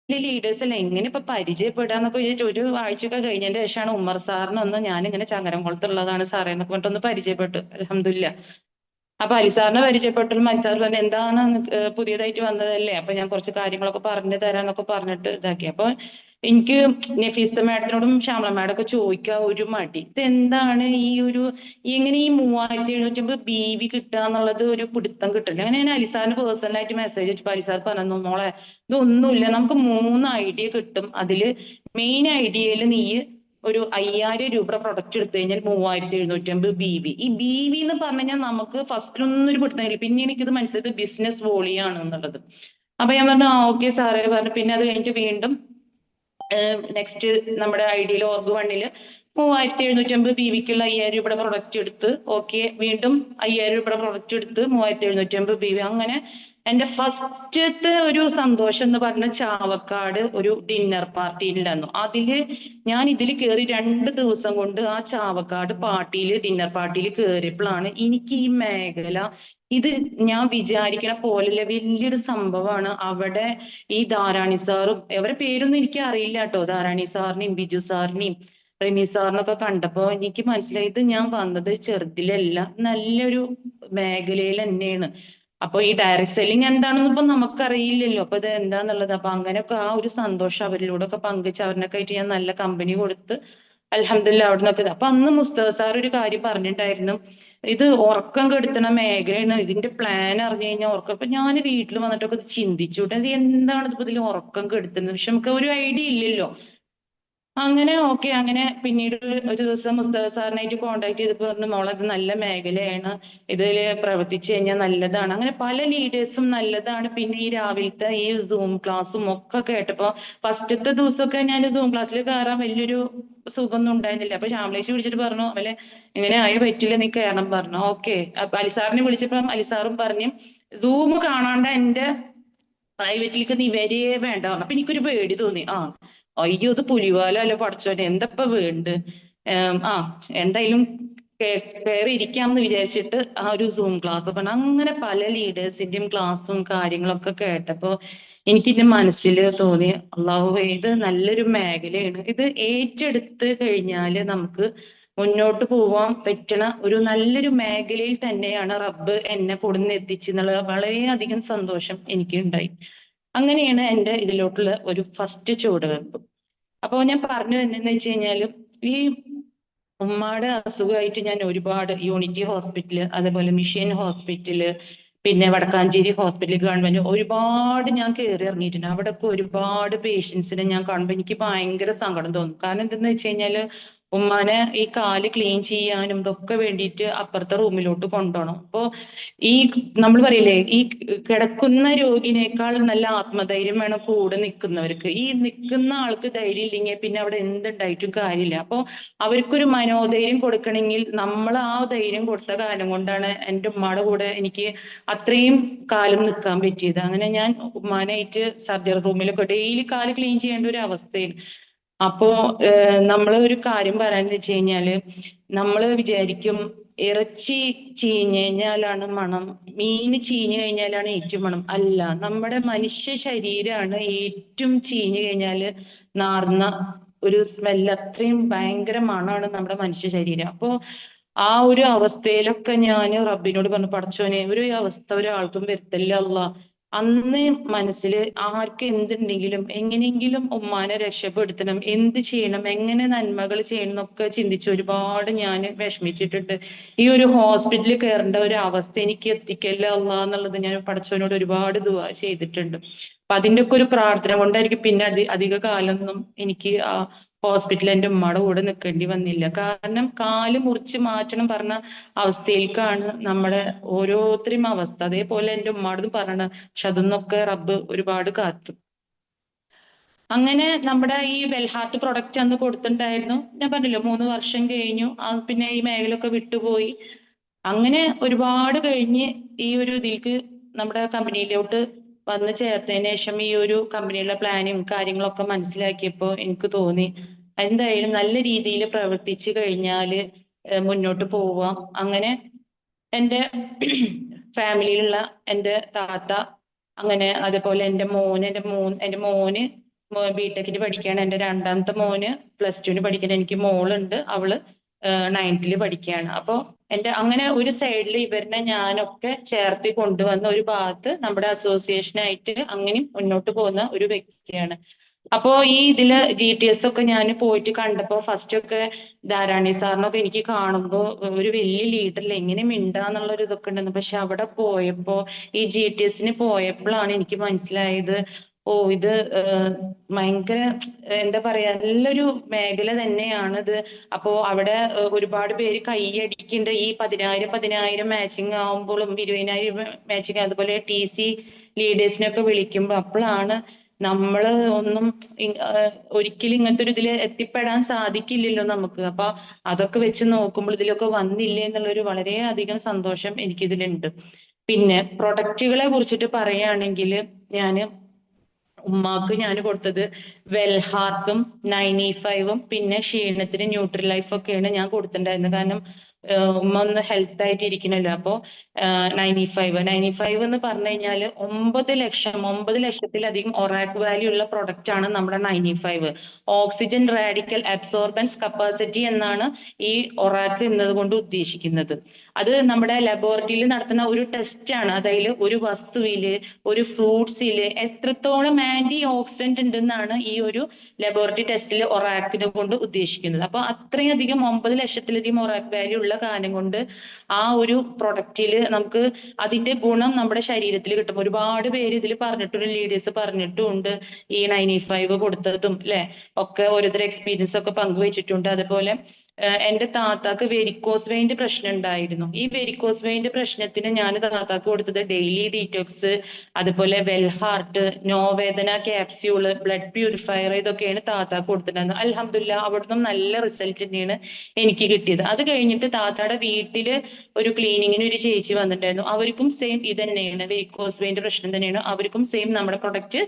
Leaders അല്ല എങ്ങനെ ഇപ്പൊ പരിചയപ്പെടാന്നൊക്കെ വിചാരിച്ചു. ഒരു ആഴ്ചയൊക്കെ കഴിഞ്ഞതിന്റെ ശേഷമാണ് ഉമ്മർ സാറിനൊന്ന് ഞാനിങ്ങനെ ചങ്ങരംകുളത്തുള്ളതാണ് സാറേ എന്നൊക്കെ പറഞ്ഞിട്ടൊന്ന് പരിചയപ്പെട്ടു. അൽഹംദുലില്ലാ. അപ്പൊ അലിസാറിനെ പരിചയപ്പെട്ടപ്പോൾ അലിസാർ പറഞ്ഞു എന്താണ് പുതിയതായിട്ട് വന്നതല്ലേ, അപ്പൊ ഞാൻ കുറച്ച് കാര്യങ്ങളൊക്കെ പറഞ്ഞു തരാന്നൊക്കെ പറഞ്ഞിട്ട് ഇതാക്കി. അപ്പൊ എനിക്ക് നഫീസ മാഡത്തിനോടും ശ്യാമള മാഡം ഒക്കെ ചോദിക്കാൻ ഒരു മടി, ഇത് എന്താണ് ഈ ഒരു എങ്ങനെ ഈ 3750 BV കിട്ടുക എന്നുള്ളത് ഒരു പിടുത്തം കിട്ടില്ല. അങ്ങനെ ഞാൻ അലിസാറിന് പേഴ്സണലായിട്ട് മെസ്സേജ് അയച്ചപ്പോ അലിസാർ പറഞ്ഞു മോളെ ഇതൊന്നുമില്ല, നമുക്ക് 3 ഐഡിയ കിട്ടും. അതില് മെയിൻ ഐഡിയയിൽ നീ ഒരു 5000 രൂപ പ്രൊഡക്റ്റ് എടുത്തു കഴിഞ്ഞാൽ 3750 BV. ഈ BV എന്ന് പറഞ്ഞു കഴിഞ്ഞാൽ നമുക്ക് ഫസ്റ്റിലൊന്നും ഒരു പിടുത്തമില്ല, പിന്നെ എനിക്കിത് മനസ്സിലായത് ബിസിനസ് വോളിയാണ് എന്നുള്ളത്. അപ്പൊ ഞാൻ പറഞ്ഞു ആ ഓക്കെ സാറേ പറഞ്ഞു. പിന്നെ അത് കഴിഞ്ഞിട്ട് വീണ്ടും നെക്സ്റ്റ് നമ്മുടെ ഐഡിയയിൽ ഓർഗ് 1-ല് 3750 BVക്കുള്ള 5000 രൂപയുടെ പ്രൊഡക്റ്റ് എടുത്ത് ഓക്കെ, വീണ്ടും 5000 രൂപയുടെ പ്രൊഡക്റ്റ് എടുത്ത് 3750 BV. അങ്ങനെ എന്റെ ഫസ്റ്റത്തെ ഒരു സന്തോഷം എന്ന് പറഞ്ഞ ചാവക്കാട് ഒരു ഡിന്നർ പാർട്ടി ഉണ്ടായിരുന്നു. ഞാൻ ഇതിൽ കയറി 2 ദിവസം കൊണ്ട് ആ ചാവക്കാട് ഡിന്നർ പാർട്ടിയിൽ കയറിയപ്പോഴാണ് എനിക്ക് ഈ മേഖല ഇത് ഞാൻ വിചാരിക്കണ പോലെയല്ല, വലിയൊരു സംഭവമാണ്. അവിടെ ഈ ധാരാണി സാറും അവരുടെ പേരൊന്നും എനിക്ക് അറിയില്ല കേട്ടോ, ധാരാണി സാറിനെയും ബിജു സാറിനെയും റെമി സാറിനൊക്കെ കണ്ടപ്പോ എനിക്ക് മനസ്സിലായി ഇത് ഞാൻ വന്നത് ചെറുതിലല്ല, നല്ലൊരു മേഖലയിൽ തന്നെയാണ്. അപ്പൊ ഈ ഡയറക്ട് സെല്ലിംഗ് എന്താണെന്ന് ഇപ്പൊ നമുക്കറിയില്ലല്ലോ, അപ്പൊ ഇത് എന്താന്നുള്ളത്. അപ്പൊ അങ്ങനെയൊക്കെ ആ ഒരു സന്തോഷം അവരിലൂടെ ഒക്കെ പങ്കുവെച്ച് അവരിനൊക്കെ ആയിട്ട് ഞാൻ നല്ല കമ്പനി കൊടുത്ത് അൽഹംദുലില്ലാ അവിടെ നിന്നൊക്കെ. അപ്പൊ അന്ന് മുസ്തഫ സാർ ഒരു കാര്യം പറഞ്ഞിട്ടുണ്ടായിരുന്നു, ഇത് ഉറക്കം കെടുത്തണ മേഖലയാണ്, ഇതിന്റെ പ്ലാൻ അറിഞ്ഞു കഴിഞ്ഞാൽ ഉറക്കം. അപ്പൊ ഞാൻ വീട്ടിൽ വന്നിട്ടൊക്കെ ഇത് ചിന്തിച്ചു, ഇത് എന്താണ് ഇപ്പൊ ഇതിൽ ഉറക്കം കെടുത്തുന്നത്, പക്ഷെ നമുക്ക് ഒരു ഐഡിയ ഇല്ലല്ലോ. അങ്ങനെ ഓക്കെ, അങ്ങനെ പിന്നീട് ഒരു ദിവസം മുസ്തഫ സാറിനായിട്ട് കോണ്ടാക്ട് ചെയ്തപ്പോ പറഞ്ഞു മോളെ ഇത് നല്ല മേഖലയാണ്, ഇതിൽ പ്രവർത്തിച്ചു കഴിഞ്ഞാൽ നല്ലതാണ്. അങ്ങനെ പല ലീഡേഴ്സും നല്ലതാണ്. പിന്നെ ഈ രാവിലത്തെ ഈ സൂം ക്ലാസ്സും ഒക്കെ കേട്ടപ്പോ ഫസ്റ്റത്തെ ദിവസമൊക്കെ ഞാൻ സൂം ക്ലാസ്സിൽ കയറാൻ വലിയൊരു സുഖമൊന്നും ഉണ്ടായിരുന്നില്ല. അപ്പൊ ശ്യാമളേശി വിളിച്ചിട്ട് പറഞ്ഞു അവലെ ഇങ്ങനെ ആയ പറ്റില്ല, നീ കയറണം പറഞ്ഞു. ഓക്കെ, അപ്പൊ അലിസാറിനെ വിളിച്ചപ്പോ അലിസാറും പറഞ്ഞു സൂം കാണാണ്ട് എന്റെ പ്രൈവറ്റിലേക്ക് നീ വരികയേ വേണ്ട പറഞ്ഞു. അപ്പൊ എനിക്കൊരു പേടി തോന്നി. അയ്യോ ഇത് പുലിവാല അല്ല പടച്ചോനെ, എന്തപ്പ വേണ്ട. ആ എന്തായാലും കയറി ഇരിക്കാമെന്ന് വിചാരിച്ചിട്ട് ആ ഒരു സൂം ക്ലാസ് പറഞ്ഞു. അങ്ങനെ പല ലീഡേഴ്സിന്റെയും ക്ലാസ്സും കാര്യങ്ങളൊക്കെ കേട്ടപ്പോ എനിക്ക് എന്റെ മനസ്സിൽ തോന്നി അള്ളാഹുവേ ഇത് നല്ലൊരു മേഖലയാണ്, ഇത് ഏറ്റെടുത്ത് കഴിഞ്ഞാല് നമുക്ക് മുന്നോട്ട് പോവാൻ പറ്റണ ഒരു നല്ലൊരു മേഖലയിൽ തന്നെയാണ് റബ്ബ് എന്നെ കൊടുന്ന് എത്തിച്ചെന്നുള്ള വളരെയധികം സന്തോഷം എനിക്ക് ഉണ്ടായി. അങ്ങനെയാണ് എൻ്റെ ഇതിലോട്ടുള്ള ഒരു ഫസ്റ്റ് ചുവടുവെപ്പ്. അപ്പൊ ഞാൻ പറഞ്ഞു എന്തെന്ന് വെച്ച് കഴിഞ്ഞാല് ഈ ഉമ്മാടെ അസുഖമായിട്ട് ഞാൻ ഒരുപാട് യൂണിറ്റി ഹോസ്പിറ്റല്, അതേപോലെ മിഷൻ ഹോസ്പിറ്റല്, പിന്നെ വടക്കാഞ്ചേരി ഹോസ്പിറ്റൽ ഗവൺമെന്റ് ഒരുപാട് ഞാൻ കയറി ഇറങ്ങിയിട്ടുണ്ട്. അവിടെയൊക്കെ ഒരുപാട് പേഷ്യൻസിനെ ഞാൻ കാണുമ്പോൾ എനിക്ക് ഭയങ്കര സങ്കടം തോന്നും. കാരണം എന്തെന്ന് വെച്ച് കഴിഞ്ഞാല് ഉമ്മാനെ ഈ കാല് ക്ലീൻ ചെയ്യാനും ഇതൊക്കെ വേണ്ടിയിട്ട് അപ്പുറത്തെ റൂമിലോട്ട് കൊണ്ടുപോകണം. അപ്പോ ഈ നമ്മൾ പറയില്ലേ ഈ കിടക്കുന്ന രോഗിനേക്കാൾ നല്ല ആത്മധൈര്യം വേണം കൂടെ നിൽക്കുന്നവർക്ക്. ഈ നിൽക്കുന്ന ആൾക്ക് ധൈര്യം ഇല്ലെങ്കിൽ പിന്നെ അവിടെ എന്തുണ്ടായിട്ടും കാര്യമില്ല. അപ്പോ അവർക്കൊരു മനോധൈര്യം കൊടുക്കണമെങ്കിൽ നമ്മൾ ആ ധൈര്യം കൊടുത്ത കാലം കൊണ്ടാണ് എൻ്റെ ഉമ്മയുടെ കൂടെ എനിക്ക് അത്രയും കാലം നിൽക്കാൻ പറ്റിയത്. അങ്ങനെ ഞാൻ ഉമ്മാനായിട്ട് സർജറി റൂമിലൊക്കെ ഡെയിലി കാല് ക്ലീൻ ചെയ്യേണ്ട ഒരു അവസ്ഥയാണ്. അപ്പോ നമ്മള് ഒരു കാര്യം പറയാന്ന് വെച്ച് കഴിഞ്ഞാല് നമ്മള് വിചാരിക്കും ഇറച്ചി ചീഞ്ഞ് കഴിഞ്ഞാലാണ് മണം, മീന് ചീഞ്ഞ് കഴിഞ്ഞാലാണ് ഏറ്റവും മണം. അല്ല, നമ്മുടെ മനുഷ്യ ശരീരമാണ് ഏറ്റവും ചീഞ്ഞ് കഴിഞ്ഞാല് നാറുന്ന ഒരു സ്മെല്ല്, അത്രയും ഭയങ്കര മണമാണ് നമ്മുടെ മനുഷ്യ ശരീരം. അപ്പോ ആ ഒരു അവസ്ഥയിലൊക്കെ ഞാൻ റബ്ബിനോട് പറഞ്ഞു പടച്ചോനെ ഒരു അവസ്ഥ ഒരാൾക്കും വരുത്തല്ല അല്ലാ. അന്ന് മനസ്സില് ആർക്ക് എന്തുണ്ടെങ്കിലും എങ്ങനെയെങ്കിലും ഉമ്മാനെ രക്ഷപ്പെടുത്തണം, എന്ത് ചെയ്യണം, എങ്ങനെ നന്മകൾ ചെയ്യണം എന്നൊക്കെ ചിന്തിച്ച് ഒരുപാട് ഞാൻ വിഷമിച്ചിട്ടുണ്ട്. ഈ ഒരു ഹോസ്പിറ്റലിൽ കയറേണ്ട ഒരു അവസ്ഥ എനിക്ക് എത്തിക്കല്ല അല്ലാ എന്നുള്ളത് ഞാൻ പടച്ചവനോട് ഒരുപാട് ദുആ ചെയ്തിട്ടുണ്ട്. അപ്പൊ അതിന്റെ ഒക്കെ ഒരു പ്രാർത്ഥന കൊണ്ടായിരിക്കും പിന്നെ അധിക കാലമൊന്നും എനിക്ക് ആ ഹോസ്പിറ്റലിൽ എൻ്റെ ഉമ്മയുടെ കൂടെ നിൽക്കേണ്ടി വന്നില്ല. കാരണം കാല് മുറിച്ച് മാറ്റണം പറഞ്ഞ അവസ്ഥയിലേക്കാണ് നമ്മുടെ ഓരോരുത്തരെയും അവസ്ഥ. അതേപോലെ എൻ്റെ ഉമ്മാടും പറയണ, പക്ഷെ അതൊന്നൊക്കെ റബ്ബ് ഒരുപാട് കാത്തു. അങ്ങനെ നമ്മുടെ ഈ വെൽഹാർട്ട് പ്രൊഡക്റ്റ് അന്ന് കൊടുത്തിട്ടുണ്ടായിരുന്നു. ഞാൻ പറഞ്ഞല്ലോ 3 വർഷം കഴിഞ്ഞു, പിന്നെ ഈ മേഖലയൊക്കെ വിട്ടുപോയി. അങ്ങനെ ഒരുപാട് കഴിഞ്ഞ് ഈ ഒരു ഇതിലേക്ക് നമ്മുടെ കമ്പനിയിലോട്ട് വന്ന് ചേർത്തതിന് ശേഷം ഈ ഒരു കമ്പനിയുടെ പ്ലാനും കാര്യങ്ങളൊക്കെ മനസ്സിലാക്കിയപ്പോൾ എനിക്ക് തോന്നി എന്തായാലും നല്ല രീതിയിൽ പ്രവർത്തിച്ചു കഴിഞ്ഞാല് മുന്നോട്ട് പോവാം. അങ്ങനെ എൻ്റെ ഫാമിലിയിലുള്ള എൻ്റെ താത്ത, അങ്ങനെ അതേപോലെ എൻ്റെ മോന് ബിടെക്കിന് പഠിക്കുകയാണ്. എൻ്റെ രണ്ടാമത്തെ മോന് +2 പഠിക്കണം. എനിക്ക് മോളുണ്ട്, അവള് 9th പഠിക്കുകയാണ്. അപ്പൊ എൻ്റെ അങ്ങനെ ഒരു സൈഡിൽ ഇവരിനെ ഞാനൊക്കെ ചേർത്തി കൊണ്ടുവന്ന ഒരു ഭാഗത്ത് നമ്മുടെ അസോസിയേഷനായിട്ട് അങ്ങനെയും മുന്നോട്ട് പോകുന്ന ഒരു വ്യക്തിയാണ്. അപ്പോ ഈ ഇതില് GTS ഒക്കെ ഞാൻ പോയിട്ട് കണ്ടപ്പോ ഫസ്റ്റ് ഒക്കെ ധാരാണി സാറിനൊക്കെ എനിക്ക് കാണുമ്പോ ഒരു വലിയ ലീഡറിൽ എങ്ങനെ മിണ്ടാന്നുള്ള ഒരു ഇതൊക്കെ ഉണ്ടായിരുന്നു. പക്ഷെ അവിടെ പോയപ്പോ ഈ GTSന് പോയപ്പോഴാണ് എനിക്ക് മനസ്സിലായത്, ഓ ഇത് ഭയങ്കര എന്താ പറയാ നല്ലൊരു മേഖല തന്നെയാണിത്. അപ്പോ അവിടെ ഒരുപാട് പേര് കൈയടിക്കുന്നുണ്ട്. ഈ 10,000 മാച്ചിങ് ആവുമ്പോഴും 20,000 മാച്ചിങ്, അതുപോലെ TC ലീഡേഴ്സിനൊക്കെ വിളിക്കുമ്പോ അപ്പോഴാണ് നമ്മള് ഒന്നും ഒരിക്കലും ഇങ്ങനത്തെ ഒരു ഇതിൽ എത്തിപ്പെടാൻ സാധിക്കില്ലല്ലോ നമുക്ക്. അപ്പൊ അതൊക്കെ വെച്ച് നോക്കുമ്പോൾ ഇതിലൊക്കെ വന്നില്ലേ എന്നുള്ളൊരു വളരെയധികം സന്തോഷം എനിക്കിതിലുണ്ട്. പിന്നെ പ്രൊഡക്റ്റുകളെ കുറിച്ചിട്ട് പറയുകയാണെങ്കിൽ ഞാന് ഉമ്മാക്ക് ഞാൻ കൊടുത്തത് വെൽഹാർട്ടും 95ഉം പിന്നെ ക്ഷീണത്തിന് ന്യൂട്രിലൈഫ് ഒക്കെയാണ് ഞാൻ കൊടുത്തിട്ടുണ്ടായിരുന്നത്. കാരണം ഉമ്മ ഒന്ന് ഹെൽത്ത് ആയിട്ട് ഇരിക്കണല്ലോ. അപ്പോ 95 എന്ന് പറഞ്ഞു കഴിഞ്ഞാല് 9 ലക്ഷത്തിലധികം ഒറാക് വാല്യൂ ഉള്ള പ്രൊഡക്റ്റ് ആണ് നമ്മുടെ 95. ഓക്സിജൻ റാഡിക്കൽ അബ്സോർബൻസ് കപ്പാസിറ്റി എന്നാണ് ഈ ഒറാക്ക് എന്നതുകൊണ്ട് ഉദ്ദേശിക്കുന്നത്. അത് നമ്മുടെ ലബോറട്ടറിയിൽ നടത്തുന്ന ഒരു ടെസ്റ്റ് ആണ്. അതായത് ഒരു വസ്തുവില്, ഒരു ഫ്രൂട്ട്സില് എത്രത്തോളം ആന്റി ഓക്സിഡന്റ് ഉണ്ടെന്നാണ് ഈ ഒരു ലബോറട്ടറി ടെസ്റ്റിൽ ഒറാക്കിനെ കൊണ്ട് ഉദ്ദേശിക്കുന്നത്. അപ്പൊ അത്രയധികം 9 ലക്ഷത്തിലധികം ഒറാക്ക് വാല്യൂ ഉള്ള കാര്യം കൊണ്ട് ആ ഒരു പ്രൊഡക്റ്റില് നമുക്ക് അതിന്റെ ഗുണം നമ്മുടെ ശരീരത്തിൽ കിട്ടും. ഒരുപാട് പേര് ഇതിൽ പറഞ്ഞിട്ടുണ്ട്, ലീഡേഴ്സ് പറഞ്ഞിട്ടുണ്ട്, ഈ 95 കൊടുത്തതും അല്ലെ ഒക്കെ ഓരോരുത്തർ എക്സ്പീരിയൻസ് ഒക്കെ പങ്കുവെച്ചിട്ടുണ്ട്. അതുപോലെ എന്റെ താത്താക്ക് വെരിക്കോസ് വെയിന്റെ പ്രശ്നം ഉണ്ടായിരുന്നു. ഈ വെരിക്കോസ് വെയിന്റെ പ്രശ്നത്തിന് ഞാൻ താത്താക്ക് കൊടുത്തത് ഡെയിലി ഡീറ്റോക്സ്, അതുപോലെ വെൽഹാർട്ട്, നോവേദന ക്യാപ്സ്യൂള്, ബ്ലഡ് പ്യൂരിഫയർ, ഇതൊക്കെയാണ് താത്താക്ക് കൊടുത്തിട്ടുണ്ടായിരുന്നത്. അൽഹംദുലില്ലാ അവിടുന്ന് നല്ല റിസൾട്ട് തന്നെയാണ് എനിക്ക് കിട്ടിയത്. അത് കഴിഞ്ഞിട്ട് താത്താടെ വീട്ടില് ഒരു ക്ലീനിങ്ങിന് ഒരു ചേച്ചി വന്നിട്ടുണ്ടായിരുന്നു. അവർക്കും സെയിം ഇത് തന്നെയാണ്, വെരിക്കോസ് വെയിന്റെ പ്രശ്നം തന്നെയാണ്. അവർക്കും സെയിം നമ്മുടെ പ്രൊഡക്റ്റ്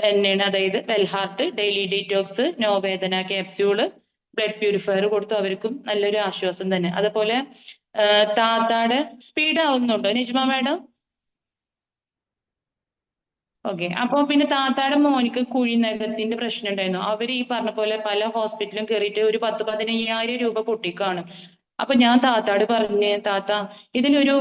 തന്നെയാണ്. അതായത് വെൽഹാർട്ട്, ഡെയിലി ഡീറ്റോക്സ്, നോവേദന ക്യാപ്സ്യൂള്, ബ്ലഡ് പ്യൂരിഫയർ കൊടുത്തു. അവർക്കും നല്ലൊരു ആശ്വാസം തന്നെ. അതുപോലെ താത്താടെ സ്പീഡ് ആവുന്നുണ്ടോ നിജ്മ മാഡം? ഓക്കെ. അപ്പൊ പിന്നെ താത്താടെ മോനിക്ക് കുഴിനഖത്തിന്റെ പ്രശ്നം ഉണ്ടായിരുന്നു. അവര് ഈ പറഞ്ഞ പോലെ പല ഹോസ്പിറ്റലും കയറിയിട്ട് ഒരു 10-15,000 രൂപ പൊട്ടിക്കാണും. അപ്പൊ ഞാൻ താത്താട് പറഞ്ഞ്, താത്ത ഇതിലൊരു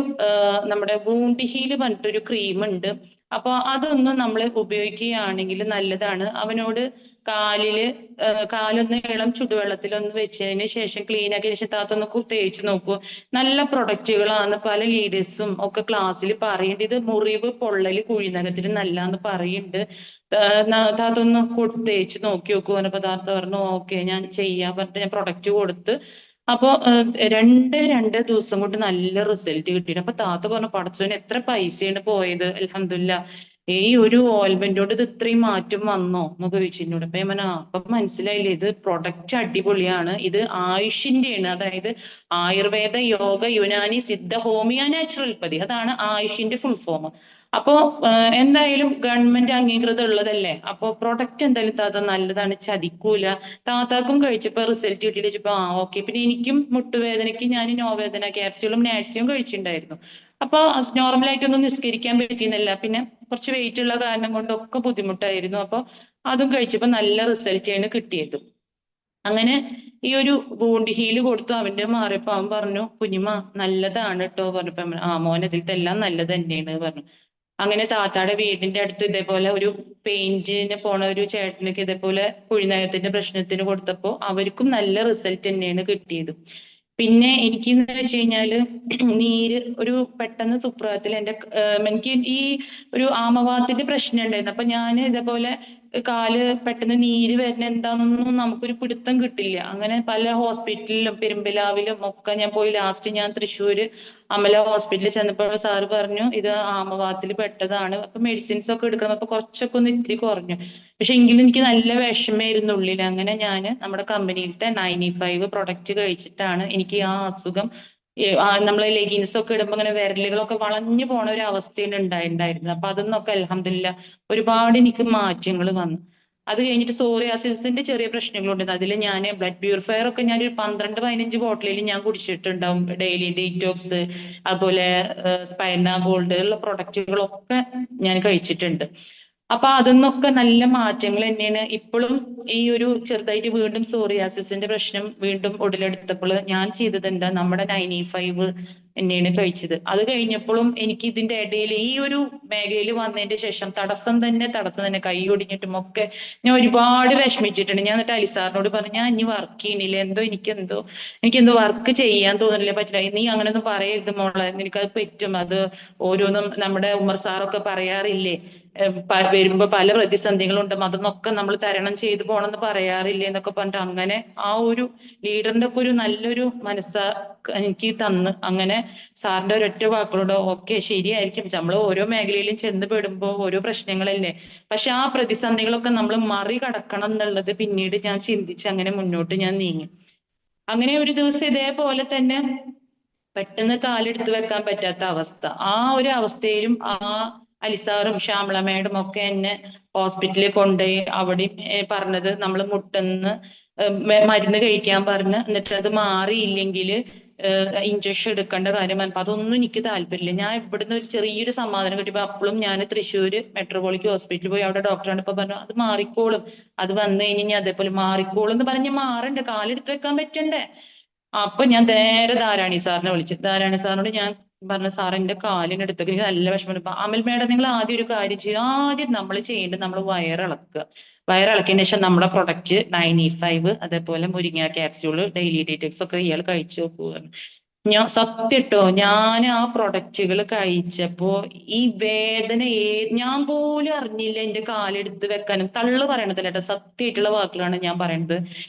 നമ്മുടെ വൂണ്ട് ഹീല് പറഞ്ഞിട്ടൊരു ക്രീം ഉണ്ട്, അപ്പൊ അതൊന്ന് നമ്മൾ ഉപയോഗിക്കുകയാണെങ്കിൽ നല്ലതാണ്. അവനോട് കാലില് കാലൊന്ന് ഇളം ചുടുവെള്ളത്തിലൊന്ന് വെച്ചതിന് ശേഷം ക്ലീൻ ആക്കിയതിനു ശേഷം താത്ത ഒന്ന് തേച്ച് നോക്കൂ. നല്ല പ്രൊഡക്റ്റുകളാണ് പല ലീഡേഴ്സും ഒക്കെ ക്ലാസ്സിൽ പറയുന്നുണ്ട്. ഇത് മുറിവ്, പൊള്ളല്, കുഴിനഖത്തിന് നല്ലാന്ന് പറയുന്നുണ്ട്. താത്ത ഒന്ന് തേച്ച് നോക്കി നോക്കൂ പറഞ്ഞപ്പോ താത്ത പറഞ്ഞു ഓക്കെ ഞാൻ ചെയ്യാൻ പറഞ്ഞിട്ട് ഞാൻ പ്രൊഡക്റ്റ് കൊടുത്ത്. അപ്പൊ രണ്ട് ദിവസം കൊണ്ട് നല്ല റിസൾട്ട് കിട്ടിയിട്ട് അപ്പൊ താത്ത പറഞ്ഞു പടച്ചോന് എത്ര പൈസയാണ് പോയത്, അൽഹംദുലില്ലാ ഈ ഒരു ഓയിൽമെന്റ് കൊണ്ട് ഇത് ഇത്രയും മാറ്റം വന്നോ എന്നൊക്കെ ചോദിച്ചു എന്നോട്. അപ്പൊ ഞാൻ പറഞ്ഞു അപ്പൊ മനസ്സിലായില്ലേ, ഇത് പ്രൊഡക്റ്റ് അടിപൊളിയാണ്, ഇത് ആയുഷിന്റെയാണ്. അതായത് ആയുർവേദ, യോഗ, യുനാനി, സിദ്ധ, ഹോമിയോ, നാച്ചുറൽപ്പതി, അതാണ് ആയുഷിന്റെ ഫുൾ ഫോം. അപ്പോ എന്തായാലും ഗവൺമെന്റ് അംഗീകൃതം ഉള്ളതല്ലേ, അപ്പൊ പ്രൊഡക്റ്റ് എന്തായാലും താത്ത നല്ലതാണ്, ചതിക്കൂല. താത്താക്കും കഴിച്ചപ്പോ റിസൾട്ട് കിട്ടിയിട്ട് വെച്ചപ്പോ ഓക്കെ. പിന്നെ എനിക്കും മുട്ടുവേദനയ്ക്ക് ഞാൻ നോവേദന ക്യാപ്സ്യൂളും നാസിയും കഴിച്ചിട്ടുണ്ടായിരുന്നു. അപ്പൊ നോർമലായിട്ടൊന്നും നിസ്കരിക്കാൻ പറ്റിയെന്നില്ല. പിന്നെ കുറച്ച് വെയിറ്റ് ഉള്ള കാരണം കൊണ്ടൊക്കെ ബുദ്ധിമുട്ടായിരുന്നു. അപ്പൊ അതും കഴിച്ചപ്പോ നല്ല റിസൾട്ട് ആണ് കിട്ടിയത്. അങ്ങനെ ഈ ഒരു വൂണ്ട് ഹീല് കൊടുത്തു. അവന്റെ മാറിയപ്പോ അവൻ പറഞ്ഞു കുഞ്ഞുമ്മ നല്ലതാണ് കേട്ടോ പറഞ്ഞപ്പോ മോൻ ഇതിലത്തെ എല്ലാം നല്ലത് തന്നെയാണ് പറഞ്ഞു. അങ്ങനെ താത്താടെ വീടിന്റെ അടുത്ത് ഇതേപോലെ ഒരു പെയിന്റിന് പോണ ഒരു ചേട്ടനൊക്കെ ഇതേപോലെ കുഴിനഖത്തിന്റെ പ്രശ്നത്തിന് കൊടുത്തപ്പോ അവർക്കും നല്ല റിസൾട്ട് തന്നെയാണ് കിട്ടിയത്. പിന്നെ എനിക്കെന്ന് വെച്ച് കഴിഞ്ഞാല് നീര് ഒരു പെട്ടെന്ന് സുപ്രഭാതത്തിൽ എനിക്ക് ഈ ഒരു ആമവാതത്തിന്റെ പ്രശ്നം ഉണ്ടായിരുന്നു. അപ്പൊ ഞാൻ ഇതേപോലെ കാല് പെട്ടെന്ന് നീര് വരുന്ന എന്താണെന്നൊന്നും നമുക്കൊരു പിടുത്തം കിട്ടില്ല. അങ്ങനെ പല ഹോസ്പിറ്റലിലും പെരുമ്പിലാവിലും ഒക്കെ ഞാൻ പോയി. ലാസ്റ്റ് ഞാൻ തൃശ്ശൂര് അമല ഹോസ്പിറ്റലിൽ ചെന്നപ്പോൾ സാറ് പറഞ്ഞു ഇത് ആമവാതത്തിൽ പെട്ടതാണ്. അപ്പൊ മെഡിസിൻസ് ഒക്കെ എടുക്കണം. അപ്പൊ കുറച്ചൊക്കെ ഒന്ന് ഇത്തിരി കുറഞ്ഞു. പക്ഷെ എങ്കിലും എനിക്ക് നല്ല വിഷമായിരുന്നു ഉള്ളിൽ. അങ്ങനെ ഞാൻ നമ്മുടെ കമ്പനിയിലത്തെ 95 പ്രൊഡക്റ്റ് കഴിച്ചിട്ടാണ് എനിക്ക് ആ അസുഖം, നമ്മളെ ലെഗിൻസ് ഒക്കെ ഇടുമ്പോ ഇങ്ങനെ വിരലുകളൊക്കെ വളഞ്ഞു പോണ ഒരു അവസ്ഥയാണ് ഉണ്ടായിരുന്നത്. അപ്പൊ അതൊന്നൊക്കെ അൽഹംദുലില്ലാ ഒരുപാട് എനിക്ക് മാറ്റങ്ങൾ വന്നു. അത് കഴിഞ്ഞിട്ട് സോറിയാസിന്റെ ചെറിയ പ്രശ്നങ്ങളുണ്ട്. അതിൽ ഞാൻ ബ്ലഡ് പ്യൂരിഫയർ ഒക്കെ ഞാൻ ഒരു 12-15 ബോട്ടിലിൽ ഞാൻ കുടിച്ചിട്ടുണ്ടാവും. ഡെയിലി ഡീറ്റോക്സ്, അതുപോലെ സ്പൈന ഗോൾഡ് ഉള്ള പ്രൊഡക്റ്റുകളൊക്കെ ഞാൻ കഴിച്ചിട്ടുണ്ട്. അപ്പൊ അതിന്നൊക്കെ നല്ല മാറ്റങ്ങൾ തന്നെയാണ്. ഇപ്പോഴും ഈ ഒരു ചെറുതായിട്ട് വീണ്ടും സോറിയാസിന്റെ പ്രശ്നം വീണ്ടും ഉടലെടുത്തപ്പോൾ ഞാൻ ചെയ്തത് എന്താ, നമ്മുടെ 95 തന്നെയാണ് കഴിച്ചത്. അത് കഴിഞ്ഞപ്പോഴും എനിക്ക് ഇതിന്റെ ഇടയിൽ ഈ ഒരു മേഖലയിൽ വന്നതിന്റെ ശേഷം തടസ്സം തന്നെ കൈ ഒടിഞ്ഞിട്ടും ഒക്കെ ഞാൻ ഒരുപാട് വിഷമിച്ചിട്ടുണ്ട്. ഞാൻ എന്നിട്ട് അലിസാറിനോട് പറഞ്ഞു, ഞാൻ ഇനി വർക്ക് ചെയ്യണില്ല, എനിക്കെന്തോ വർക്ക് ചെയ്യാൻ തോന്നുന്നില്ല, പറ്റില്ല. നീ അങ്ങനെയൊന്നും പറയരുത് മോളെ, നിനക്കത് പറ്റും, അത് ഓരോന്നും നമ്മുടെ ഉമർ സാറൊക്കെ പറയാറില്ലേ, വരുമ്പോ പല പ്രതിസന്ധികളുണ്ട്, അതൊന്നൊക്കെ നമ്മൾ തരണം ചെയ്തു പോണെന്ന് പറയാറില്ലേ എന്നൊക്കെ പറഞ്ഞിട്ട് അങ്ങനെ ആ ഒരു ലീഡറിന്റെ ഒക്കെ ഒരു നല്ലൊരു മനസ്സാ എനിക്ക് തന്ന്. അങ്ങനെ സാറിന്റെ ഒരൊറ്റ വാക്കുകളോട് ഓക്കെ ശരിയായിരിക്കും, നമ്മൾ ഓരോ മേഖലയിലും ചെന്ന് പെടുമ്പോ ഓരോ പ്രശ്നങ്ങളല്ലേ, പക്ഷെ ആ പ്രതിസന്ധികളൊക്കെ നമ്മൾ മറികടക്കണം എന്നുള്ളത് പിന്നീട് ഞാൻ ചിന്തിച്ച് അങ്ങനെ മുന്നോട്ട് ഞാൻ നീങ്ങി. അങ്ങനെ ഒരു ദിവസം ഇതേപോലെ തന്നെ പെട്ടെന്ന് കാലെടുത്ത് വെക്കാൻ പറ്റാത്ത അവസ്ഥ, ആ ഒരു അവസ്ഥയിലും ആ അലിസാറും ശ്യാമള മേഡം ഒക്കെ എന്നെ ഹോസ്പിറ്റലിൽ കൊണ്ടുപോയി. അവിടെ പറഞ്ഞത് നമ്മൾ മുട്ടെന്ന് മരുന്ന് കഴിക്കാൻ പറഞ്ഞ്, എന്നിട്ട് അത് മാറിയില്ലെങ്കിൽ ഇഞ്ചക്ഷൻ എടുക്കേണ്ട കാര്യം പറഞ്ഞപ്പോ അതൊന്നും എനിക്ക് താല്പര്യമില്ല. ഞാൻ ഇവിടുന്ന് ഒരു ചെറിയൊരു സമാധാനം കിട്ടിയപ്പോ അപ്പോഴും ഞാൻ തൃശ്ശൂർ മെട്രോപോളിക്ക് ഹോസ്പിറ്റലിൽ പോയി. അവിടെ ഡോക്ടറാണ് ഇപ്പൊ പറഞ്ഞു അത് മാറിക്കോളും, അത് വന്നു കഴിഞ്ഞാൽ അതേപോലെ മാറിക്കോളും എന്ന് പറഞ്ഞ് മാറണ്ടേ, കാലെടുത്ത് വെക്കാൻ പറ്റണ്ടേ. അപ്പൊ ഞാൻ നേരെ ധാരാണി സാറിനെ വിളിച്ചു. ധാരാണി സാറിനോട് ഞാൻ പറഞ്ഞു, സാർ എന്റെ കാലിന് എടുത്തൊക്കെ എനിക്ക് നല്ല വിഷമം. ഇപ്പൊ അമൽ മേഡം, നിങ്ങൾ ആദ്യം ഒരു കാര്യം ചെയ്യുക, ആദ്യം നമ്മൾ ചെയ്യേണ്ടത് നമ്മൾ വയറിളക്കുക. വയറിളക്കിയതിന് ശേഷം നമ്മുടെ പ്രൊഡക്റ്റ് 95 അതേപോലെ മുരിങ്ങ ക്യാപ്സ്യൂള് ഡെയിലി ഡീറ്റെയിൽസ് ഒക്കെ ഇയാൾ കഴിച്ചു നോക്കുക. ഞാൻ സത്യട്ടോ, ഞാൻ ആ പ്രൊഡക്റ്റുകൾ കഴിച്ചപ്പോ ഈ വേദന ഞാൻ പോലും അറിഞ്ഞില്ല. എന്റെ കാലെടുത്ത് വെക്കാനും തള്ളു പറയണതില്ല കേട്ടോ, സത്യമായിട്ടുള്ള വാക്കുകളാണ് ഞാൻ പറയുന്നത്.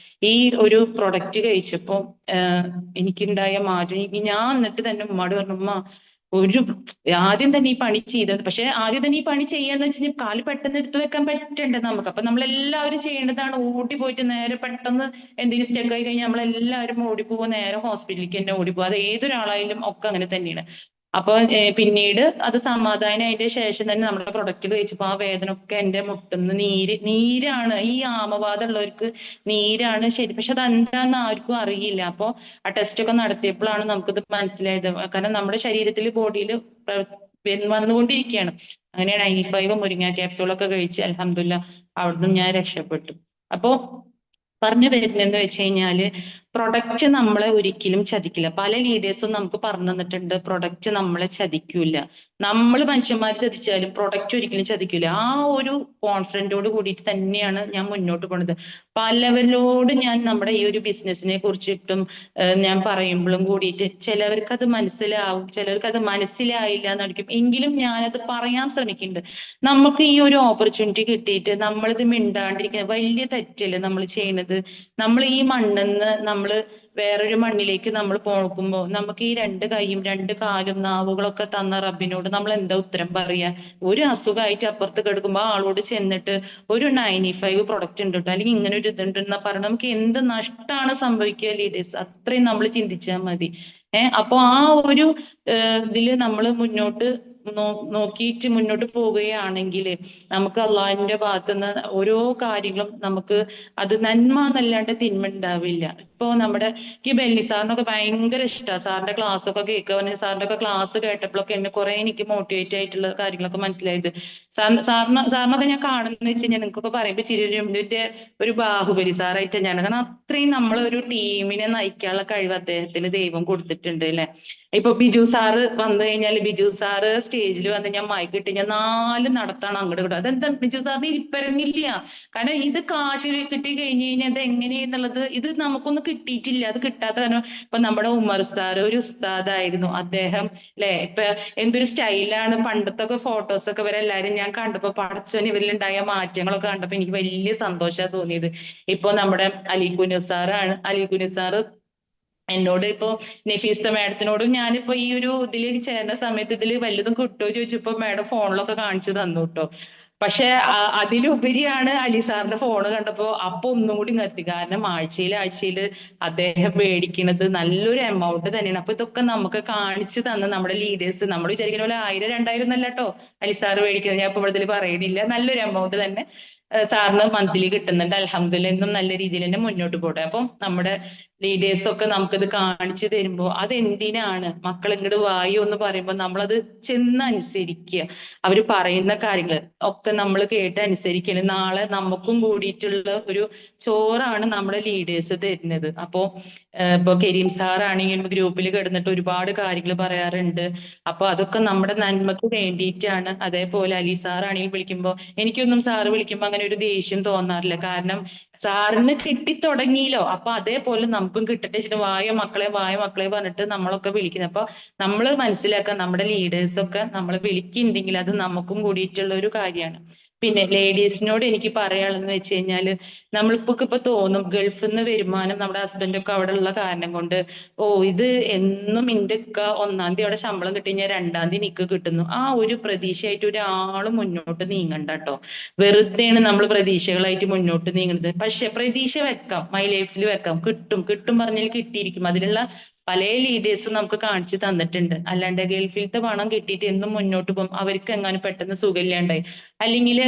ഈ ഒരു പ്രൊഡക്റ്റ് കഴിച്ചപ്പോ എനിക്കുണ്ടായ മാറ്റം, ഞാൻ എന്നിട്ട് തന്നെ ഉമ്മാട് പറഞ്ഞു, ഉമ്മ ഒരു ആദ്യം തന്നെ ഈ പണി ചെയ്തത്, പക്ഷെ ആദ്യം തന്നെ ഈ പണി ചെയ്യാന്ന് വെച്ചാൽ കാല് പെട്ടെന്ന് എടുത്തു വെക്കാൻ പറ്റണ്ടേ നമുക്ക്. അപ്പൊ നമ്മളെല്ലാവരും ചെയ്യേണ്ടതാണ് ഓടി പോയിട്ട് നേരെ പെട്ടെന്ന് എന്തെങ്കിലും സ്റ്റെക്ക് ആയി കഴിഞ്ഞാൽ നമ്മളെല്ലാവരും ഓടി പോവുക, നേരെ ഹോസ്പിറ്റലിലേക്ക് തന്നെ ഓടി പോകുക. അത് ഏതൊരാളായാലും ഒക്കെ അങ്ങനെ തന്നെയാണ്. അപ്പൊ പിന്നീട് അത് സമാധാനമായതിന്റെ ശേഷം തന്നെ നമ്മുടെ പ്രൊഡക്റ്റ് കഴിച്ചപ്പോ ആ വേദന ഒക്കെ എന്റെ മുട്ടുന്ന് നീരാണ്, ഈ ആമവാദം ഉള്ളവർക്ക് നീരാണ് ശരി, പക്ഷെ അത് എന്താന്ന് ആർക്കും അറിയില്ല. അപ്പൊ ആ ടെസ്റ്റ് ഒക്കെ നടത്തിയപ്പോഴാണ് നമുക്കിത് മനസ്സിലായത്. കാരണം നമ്മുടെ ശരീരത്തിൽ ബോഡിയിൽ വന്നുകൊണ്ടിരിക്കുകയാണ്. അങ്ങനെ 95 മുരിങ്ങ ക്യാപ്സ്യൂളൊക്കെ കഴിച്ച് അൽഹംദുലില്ലാഹ് അവിടുന്ന് ഞാൻ രക്ഷപ്പെട്ടു. അപ്പോ പറഞ്ഞു വരുന്നതെന്ന് വെച്ച് കഴിഞ്ഞാല് പ്രൊഡക്റ്റ് നമ്മളെ ഒരിക്കലും ചതിക്കില്ല. പല ലീഡേഴ്സും നമുക്ക് പറഞ്ഞു തന്നിട്ടുണ്ട് പ്രൊഡക്റ്റ് നമ്മളെ ചതിക്കൂല. നമ്മൾ മനുഷ്യന്മാർ ചതിച്ചാലും പ്രൊഡക്റ്റ് ഒരിക്കലും ചതിക്കൂല. ആ ഒരു കോൺഫിഡന്റോട് കൂടിയിട്ട് തന്നെയാണ് ഞാൻ മുന്നോട്ട് പോണത്. പലവരോട് ഞാൻ നമ്മുടെ ഈ ഒരു ബിസിനസിനെ കുറിച്ചിട്ടും ഞാൻ പറയുമ്പോഴും കൂടിയിട്ട് ചിലവർക്ക് അത് മനസ്സിലാവും, ചിലവർക്ക് അത് മനസ്സിലായില്ല എന്നായിരിക്കും. എങ്കിലും ഞാനത് പറയാൻ ശ്രമിക്കുന്നുണ്ട്. നമുക്ക് ഈ ഒരു ഓപ്പർച്യൂണിറ്റി കിട്ടിയിട്ട് നമ്മളിത് മിണ്ടാണ്ടിരിക്കുന്ന വലിയ തെറ്റല്ലേ നമ്മൾ ചെയ്യുന്നത്. നമ്മൾ ഈ മണ്ണിന്ന് നമ്മൾ വേറൊരു മണ്ണിലേക്ക് നമ്മൾ പോകുമ്പോ നമുക്ക് ഈ രണ്ട് കൈയും രണ്ട് കാലും നാവുകളൊക്കെ തന്ന റബ്ബിനോട് നമ്മൾ എന്താ ഉത്തരം പറയാ? ഒരു അസുഖമായിട്ട് അപ്പുറത്ത് കിടക്കുമ്പോ ആ ആളോട് ചെന്നിട്ട് ഒരു 95 പ്രൊഡക്റ്റ് ഉണ്ട് കേട്ടോ, അല്ലെങ്കിൽ ഇങ്ങനെ ഒരു ഇതുണ്ട് എന്നാ പറഞ്ഞാൽ നമുക്ക് എന്ത് നഷ്ടമാണ് സംഭവിക്കുക ലീഡേഴ്സ്? അത്രയും നമ്മൾ ചിന്തിച്ചാൽ മതി. അപ്പൊ ആ ഒരു ഇതില് നമ്മൾ മുന്നോട്ട് നോക്കിയിട്ട് മുന്നോട്ട് പോവുകയാണെങ്കിൽ നമുക്ക് അള്ളാഹിന്റെ ഭാഗത്തുനിന്ന് ഓരോ കാര്യങ്ങളും നമുക്ക് അത് നന്മ എന്നല്ലാണ്ട് തിന്മ ഉണ്ടാവില്ല. ഇപ്പൊ നമ്മുടെ എനിക്ക് ബെന്നി സാറിനൊക്കെ ഭയങ്കര ഇഷ്ടമാണ്. സാറിന്റെ ക്ലാസ് ഒക്കെ കേൾക്കുക, സാറിന്റെ ഒക്കെ ക്ലാസ് കേട്ടപ്പോഴൊക്കെ എന്നെ കുറെ എനിക്ക് മോട്ടിവേറ്റ് ആയിട്ടുള്ള കാര്യങ്ങളൊക്കെ മനസ്സിലായത്. സാറിനൊക്കെ ഞാൻ കാണുന്ന വെച്ച് കഴിഞ്ഞാൽ നിങ്ങൾക്കൊക്കെ പറയുമ്പോൾ ചിരിന്റെ ഒരു ബാഹുബലി സാറായിട്ട് ഞാൻ, കാരണം അത്രയും നമ്മളൊരു ടീമിനെ നയിക്കാനുള്ള കഴിവ് അദ്ദേഹത്തിന് ദൈവം കൊടുത്തിട്ടുണ്ട് അല്ലെ. ഇപ്പൊ ബിജു സാറ് വന്നു കഴിഞ്ഞാൽ ബിജു സാറ് സ്റ്റേജിൽ വന്ന് ഞാൻ മൈക്ക് ഇട്ട് ഞാൻ 4 നടത്താണ് അങ്ങോട്ട് ഇങ്ങോട്ട്. അതെന്താ ബിജു സാറിന് ഇരിപ്പരങ്ങില്ല, കാരണം ഇത് കാശ് കിട്ടി കഴിഞ്ഞു കഴിഞ്ഞാൽ അത് എങ്ങനെയെന്നുള്ളത് ഇത് നമുക്കൊന്നും കിട്ടിയിട്ടില്ല. അത് കിട്ടാത്ത കാരണം ഇപ്പൊ നമ്മുടെ ഉമർ സാർ ഒരു ഉസ്താദായിരുന്നു അദ്ദേഹം അല്ലെ. ഇപ്പൊ എന്തൊരു സ്റ്റൈലാണ്, പണ്ടത്തെ ഫോട്ടോസ് ഒക്കെ വരെ എല്ലാരും ഞാൻ കണ്ടപ്പോ പടച്ചോൻ ഇവരിലുണ്ടായ മാറ്റങ്ങളൊക്കെ കണ്ടപ്പോ എനിക്ക് വലിയ സന്തോഷമാണ് തോന്നിയത്. ഇപ്പൊ നമ്മുടെ അലികുഞ്ഞു സാറാണ്, അലികുഞ്ഞു സാറ് എന്നോട് ഇപ്പൊ നഫീസ മാഡത്തിനോടും ഞാനിപ്പോ ഈ ഒരു ഇതിൽ ചേർന്ന സമയത്ത് ഇതിൽ വല്ലതും കിട്ടുമോ ചോദിച്ചപ്പോ മാഡം ഫോണിലൊക്കെ കാണിച്ചു തന്നു കേട്ടോ. പക്ഷെ അതിലുപരിയാണ് അലി സാറിന്റെ ഫോണ് കണ്ടപ്പോ അപ്പൊ ഒന്നും കൂടി നിർത്തി. കാരണം ആഴ്ചയിൽ അദ്ദേഹം മേടിക്കുന്നത് നല്ലൊരു എമൗണ്ട് തന്നെയാണ്. അപ്പൊ ഇതൊക്കെ നമുക്ക് കാണിച്ചു തന്ന നമ്മുടെ ലീഡേഴ്സ്, നമ്മൾ വിചാരിക്കുന്ന പോലെ 1000 2000 എന്നല്ല കേട്ടോ അലി സാറ് മേടിക്കുന്നത്, ഞാൻ ഇപ്പൊ ഇവിടെ പറയണില്ല, നല്ലൊരു എമൗണ്ട് തന്നെ സാറിന് മന്ത്ലി കിട്ടുന്നുണ്ട്. അൽഹംദുലില്ലാ ഇന്നും നല്ല രീതിയിൽ തന്നെ മുന്നോട്ട് പോട്ടെ. അപ്പം നമ്മുടെ ലീഡേഴ്സ് ഒക്കെ നമുക്കിത് കാണിച്ചു തരുമ്പോൾ അതെന്തിനാണ് മക്കൾ ഇങ്ങോട്ട് വായു എന്ന് പറയുമ്പോൾ നമ്മളത് ചെന്ന് അനുസരിക്കുക. അവര് പറയുന്ന കാര്യങ്ങൾ ഒക്കെ നമ്മൾ കേട്ട് അനുസരിക്കണം. നാളെ നമുക്കും കൂടിയിട്ടുള്ള ഒരു ചോറാണ് നമ്മുടെ ലീഡേഴ്സ് തരുന്നത്. അപ്പോ ഇപ്പൊ കരീം സാർ ആണെങ്കിലും ഗ്രൂപ്പിൽ കിടന്നിട്ട് ഒരുപാട് കാര്യങ്ങൾ പറയാറുണ്ട്. അപ്പൊ അതൊക്കെ നമ്മുടെ നന്മക്ക് വേണ്ടിയിട്ടാണ്. അതേപോലെ അലി സാർ ആണെങ്കിലും വിളിക്കുമ്പോൾ എനിക്കൊന്നും സാറ് വിളിക്കുമ്പോൾ അങ്ങനെ ഒരു ദേഷ്യം തോന്നാറില്ല. കാരണം സാറിന് കിട്ടിത്തുടങ്ങിയല്ലോ, അപ്പൊ അതേപോലെ നമുക്കും കിട്ടട്ടെ വെച്ചിട്ട് വായ മക്കളെ പറഞ്ഞിട്ട് നമ്മളൊക്കെ വിളിക്കുന്നത്. അപ്പൊ നമ്മൾ മനസ്സിലാക്കാൻ നമ്മുടെ ലീഡേഴ്സ് ഒക്കെ നമ്മൾ വിളിക്കുന്നുണ്ടെങ്കിൽ അത് നമുക്കും കൂടിയിട്ടുള്ള ഒരു കാര്യമാണ്. പിന്നെ ലേഡീസിനോട് എനിക്ക് പറയാനുള്ളതെന്ന് വെച്ച് കഴിഞ്ഞാല് നമ്മളിപ്പോ തോന്നും ഗൾഫിൽ നിന്ന് വരുമാനം നമ്മുടെ ഹസ്ബൻഡൊക്കെ അവിടെ ഉള്ള കാരണം കൊണ്ട് ഇത് എന്നും ഇന്റെ ഒക്കെ 1-ാം തീയതി അവിടെ ശമ്പളം കിട്ടി കഴിഞ്ഞാൽ 2-ാം തീയതി നിക്ക് കിട്ടുന്നു. ആ ഒരു പ്രതീക്ഷയായിട്ട് ഒരാളും മുന്നോട്ട് നീങ്ങണ്ട കേട്ടോ. വെറുതെയാണ് നമ്മൾ പ്രതീക്ഷകളായിട്ട് മുന്നോട്ട് നീങ്ങുന്നത്. പക്ഷെ പ്രതീക്ഷ വെക്കാം, മൈ ലൈഫിൽ വെക്കാം, കിട്ടും കിട്ടും പറഞ്ഞാൽ കിട്ടിയിരിക്കും. അതിനുള്ള പല ലീഡേഴ്സും നമുക്ക് കാണിച്ചു തന്നിട്ടുണ്ട്. അല്ലാണ്ട് ഗൾഫിലത്തെ പണം കിട്ടിയിട്ട് എന്നും മുന്നോട്ട് പോകും. അവർക്ക് എങ്ങാനും പെട്ടെന്ന് സുഖമില്ലാണ്ടായി അല്ലെങ്കിൽ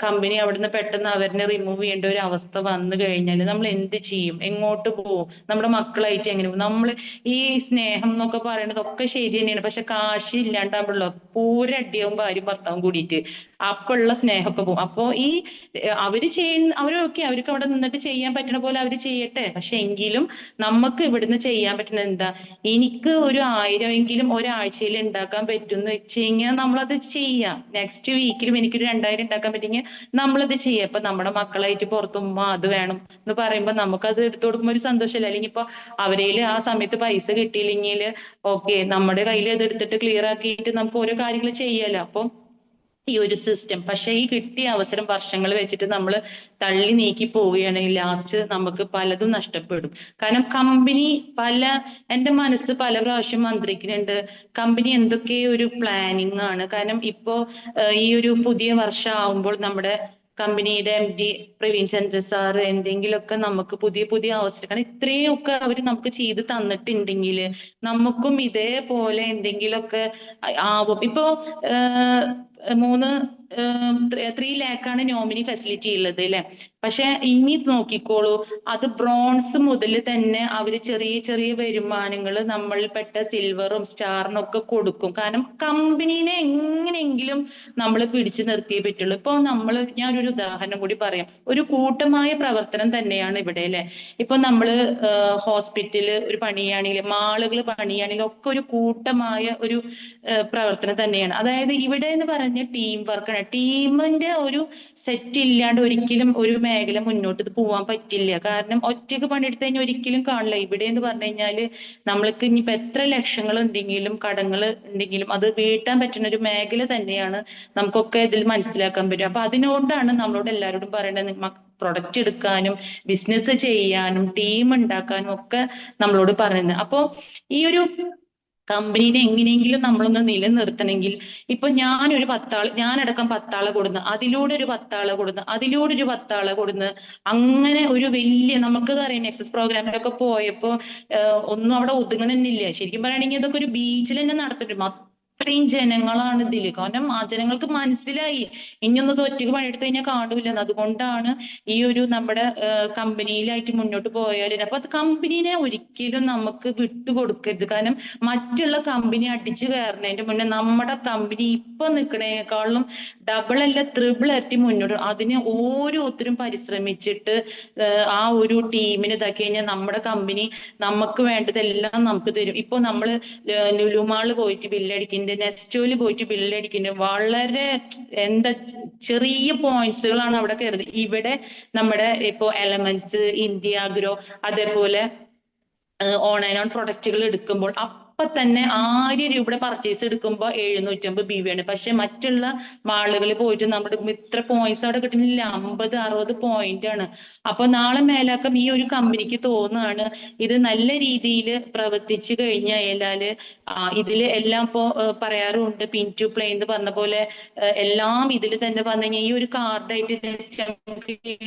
കമ്പനി അവിടുന്ന് പെട്ടെന്ന് അവരെ റിമൂവ് ചെയ്യേണ്ട ഒരു അവസ്ഥ വന്നു കഴിഞ്ഞാൽ നമ്മൾ എന്ത് ചെയ്യും? എങ്ങോട്ട് പോകും? നമ്മുടെ മക്കളായിട്ട് എങ്ങനെ പോകും? നമ്മൾ ഈ സ്നേഹം എന്നൊക്കെ പറയുന്നത് ഒക്കെ ശരി തന്നെയാണ്. പക്ഷെ കാശ് ഇല്ലാണ്ടാകുമ്പോഴല്ലോ പൂരടിയാവും ഭാര്യയും ഭർത്താവും കൂടിയിട്ട്. അപ്പോഴുള്ള സ്നേഹമൊക്കെ പോകും. അപ്പോ ഈ അവരൊക്കെ അവർക്ക് അവിടെ നിന്നിട്ട് ചെയ്യാൻ പറ്റുന്ന പോലെ അവര് ചെയ്യട്ടെ. പക്ഷെ എങ്കിലും നമുക്ക് ഇവിടുന്ന് ചെയ്യാൻ പറ്റുന്നത് എന്താ? എനിക്ക് ഒരു 1000 ഒരാഴ്ചയിൽ ഉണ്ടാക്കാൻ പറ്റുമെന്ന് വെച്ച് കഴിഞ്ഞാൽ നമ്മളത് ചെയ്യാം. നെക്സ്റ്റ് വീക്കിലും എനിക്കൊരു 2000 ഉണ്ടാക്കാൻ പറ്റുമെങ്കിൽ നമ്മളത് ചെയ്യാം. ഇപ്പൊ നമ്മുടെ മക്കളായിട്ട് പുറത്തുമ്മ അത് വേണം എന്ന് പറയുമ്പോൾ നമുക്കത് എടുത്തു കൊടുക്കുമ്പോൾ ഒരു സന്തോഷമല്ല. അല്ലെങ്കിൽ ഇപ്പൊ അവരേല് ആ സമയത്ത് പൈസ കിട്ടിയില്ലെങ്കിൽ ഓക്കെ നമ്മുടെ കയ്യിൽ അത് എടുത്തിട്ട് ക്ലിയർ ആക്കിയിട്ട് നമുക്ക് ഓരോ കാര്യങ്ങൾ ചെയ്യാലോ. അപ്പൊ ഈ ഒരു സിസ്റ്റം. പക്ഷെ ഈ കിട്ടിയ അവസരം വർഷങ്ങൾ വെച്ചിട്ട് നമ്മൾ തള്ളി നീക്കി പോവുകയാണെങ്കിൽ ലാസ്റ്റ് നമുക്ക് പലതും നഷ്ടപ്പെടും. കാരണം കമ്പനി എന്റെ മനസ്സ് പല പ്രാവശ്യം മന്ത്രിക്കുന്നുണ്ട്. കമ്പനി എന്തൊക്കെ ഒരു പ്ലാനിങ് ആണ്. കാരണം ഇപ്പോ ഈ ഒരു പുതിയ വർഷം ആവുമ്പോൾ നമ്മുടെ കമ്പനിയുടെ MD പ്രവീൺ ചന്ദ്ര സാർ എന്തെങ്കിലുമൊക്കെ നമുക്ക് പുതിയ പുതിയ അവസരം, കാരണം ഇത്രയൊക്കെ അവർ നമുക്ക് ചെയ്ത് തന്നിട്ടുണ്ടെങ്കിൽ നമുക്കും ഇതേപോലെ എന്തെങ്കിലുമൊക്കെ ആവും. ഇപ്പോ 3 ലാഖാണ് നോമിനി ഫെസിലിറ്റി ഉള്ളത് അല്ലെ. പക്ഷെ ഇനി നോക്കിക്കോളൂ, അത് ബ്രോൺസ് മുതൽ തന്നെ അവര് ചെറിയ ചെറിയ വരുമാനങ്ങൾ നമ്മൾപ്പെട്ട സിൽവറും സ്റ്റാറിനും ഒക്കെ കൊടുക്കും. കാരണം കമ്പനീനെ എങ്ങനെയെങ്കിലും നമ്മൾ പിടിച്ചു നിർത്തിയേ പറ്റുള്ളൂ. ഇപ്പൊ ഞാനൊരു ഉദാഹരണം കൂടി പറയാം. ഒരു കൂട്ടമായ പ്രവർത്തനം തന്നെയാണ് ഇവിടെ അല്ലെ. ഇപ്പൊ നമ്മള് ഹോസ്പിറ്റല് ഒരു പണിയാണെങ്കിലും മാളുകൾ പണിയാണെങ്കിലും ഒക്കെ ഒരു കൂട്ടമായ ഒരു പ്രവർത്തനം തന്നെയാണ്. അതായത് ഇവിടെ എന്ന് പറഞ്ഞ ടീം വർക്കാണ്. ടീമിന്റെ ഒരു സെറ്റ് ഇല്ലാണ്ട് ഒരിക്കലും ഒരു മേഖല മുന്നോട്ട് പോകാൻ പറ്റില്ല. കാരണം ഒറ്റയ്ക്ക് പണിയെടുത്ത് കഴിഞ്ഞാൽ ഒരിക്കലും കാണില്ല. ഇവിടെ എന്ന് പറഞ്ഞു കഴിഞ്ഞാല് നമ്മൾക്ക് ഇനിയിപ്പോ എത്ര ലക്ഷങ്ങൾ ഉണ്ടെങ്കിലും കടങ്ങൾ ഉണ്ടെങ്കിലും അത് വീട്ടാൻ പറ്റുന്ന ഒരു മേഖല തന്നെയാണ്. നമുക്കൊക്കെ ഇതിൽ മനസ്സിലാക്കാൻ പറ്റും. അപ്പൊ അതിനോടാണ് നമ്മളോട് എല്ലാവരോടും പറയേണ്ടത്, പ്രൊഡക്റ്റ് എടുക്കാനും ബിസിനസ് ചെയ്യാനും ടീം ഉണ്ടാക്കാനും ഒക്കെ നമ്മളോട് പറയുന്നത്. അപ്പോ ഈ ഒരു കമ്പനീനെ എങ്ങനെയെങ്കിലും നമ്മളൊന്ന് നിലനിർത്തണമെങ്കിൽ ഇപ്പൊ ഞാനടക്കം 10 ആളെ കൊടുന്ന് അതിലൂടെ ഒരു 10 ആളെ കൊടുന്ന് അതിലൂടെ ഒരു 10 ആളെ കൊടുന്ന് അങ്ങനെ ഒരു വലിയ നമുക്ക് അറിയാം. നെക്സസ് പ്രോഗ്രാമിലൊക്കെ പോയപ്പോ ഒന്നും അവിടെ ഒതുങ്ങണമെന്നില്ല. ശരിക്കും പറയുകയാണെങ്കിൽ ഇതൊക്കെ ഒരു ബീച്ചിൽ തന്നെ നടത്തിട്ടുണ്ട്. അത്രയും ജനങ്ങളാണ് ഇതില്. കാരണം ആ ജനങ്ങൾക്ക് മനസ്സിലായി ഇനിയൊന്നും ഒറ്റയ്ക്ക് പണിയെടുത്ത് കഴിഞ്ഞാൽ കാണൂലെന്ന്. അതുകൊണ്ടാണ് ഈ ഒരു നമ്മുടെ കമ്പനിയിലായിട്ട് മുന്നോട്ട് പോയാലും. അപ്പൊ അത് കമ്പനീനെ ഒരിക്കലും നമുക്ക് വിട്ടുകൊടുക്കരുത്. കാരണം മറ്റുള്ള കമ്പനി അടിച്ചു കയറുന്നതിന്റെ മുന്നേ നമ്മുടെ കമ്പനി ഇപ്പൊ നിൽക്കണേക്കാളും ഡബിൾ അല്ല ട്രിപ്പിൾ ഇരട്ടി മുന്നോട്ട്. അതിന് ഓരോരുത്തരും പരിശ്രമിച്ചിട്ട് ആ ഒരു ടീമിന് ഇതാക്കി കഴിഞ്ഞാൽ നമ്മുടെ കമ്പനി നമുക്ക് വേണ്ടതെല്ലാം നമുക്ക് തരും. ഇപ്പൊ നമ്മള് ലുലുമാള് പോയിട്ട് ബില്ലടിക്കുന്നുണ്ട്, നെസ്റ്റോയില് പോയിട്ട് ബില്ലടിക്കുന്നുണ്ട്. വളരെ ചെറിയ പോയിന്റ്സുകളാണ് അവിടെ കയറുന്നത്. ഇവിടെ നമ്മുടെ ഇപ്പൊ എലമെന്റ്സ്, ഇന്ത്യാഗ്രോ അതേപോലെ ഓൺ ആൻഡ് ഓൺ പ്രൊഡക്റ്റുകൾ എടുക്കുമ്പോൾ അപ്പൊ തന്നെ 1000 രൂപയുടെ പർച്ചേസ് എടുക്കുമ്പോൾ 750 BV ആണ്. പക്ഷെ മറ്റുള്ള മാളുകളിൽ പോയിട്ട് നമ്മുടെ ഇത്ര പോയിന്റ്സ് അവിടെ കിട്ടുന്നില്ല, 50-60 പോയിന്റ് ആണ്. അപ്പൊ നാളെ മേലാക്കം ഈ ഒരു കമ്പനിക്ക് തോന്നുകയാണ് ഇത് നല്ല രീതിയിൽ പ്രവർത്തിച്ചു കഴിഞ്ഞാല് ഇതില് എല്ലാം ഇപ്പോ പറയാറുണ്ട് പിൻ ടു പ്ലേ എന്ന് പറഞ്ഞ പോലെ എല്ലാം ഇതിൽ തന്നെ വന്നു കഴിഞ്ഞാൽ ഈ ഒരു കാർഡായിട്ട്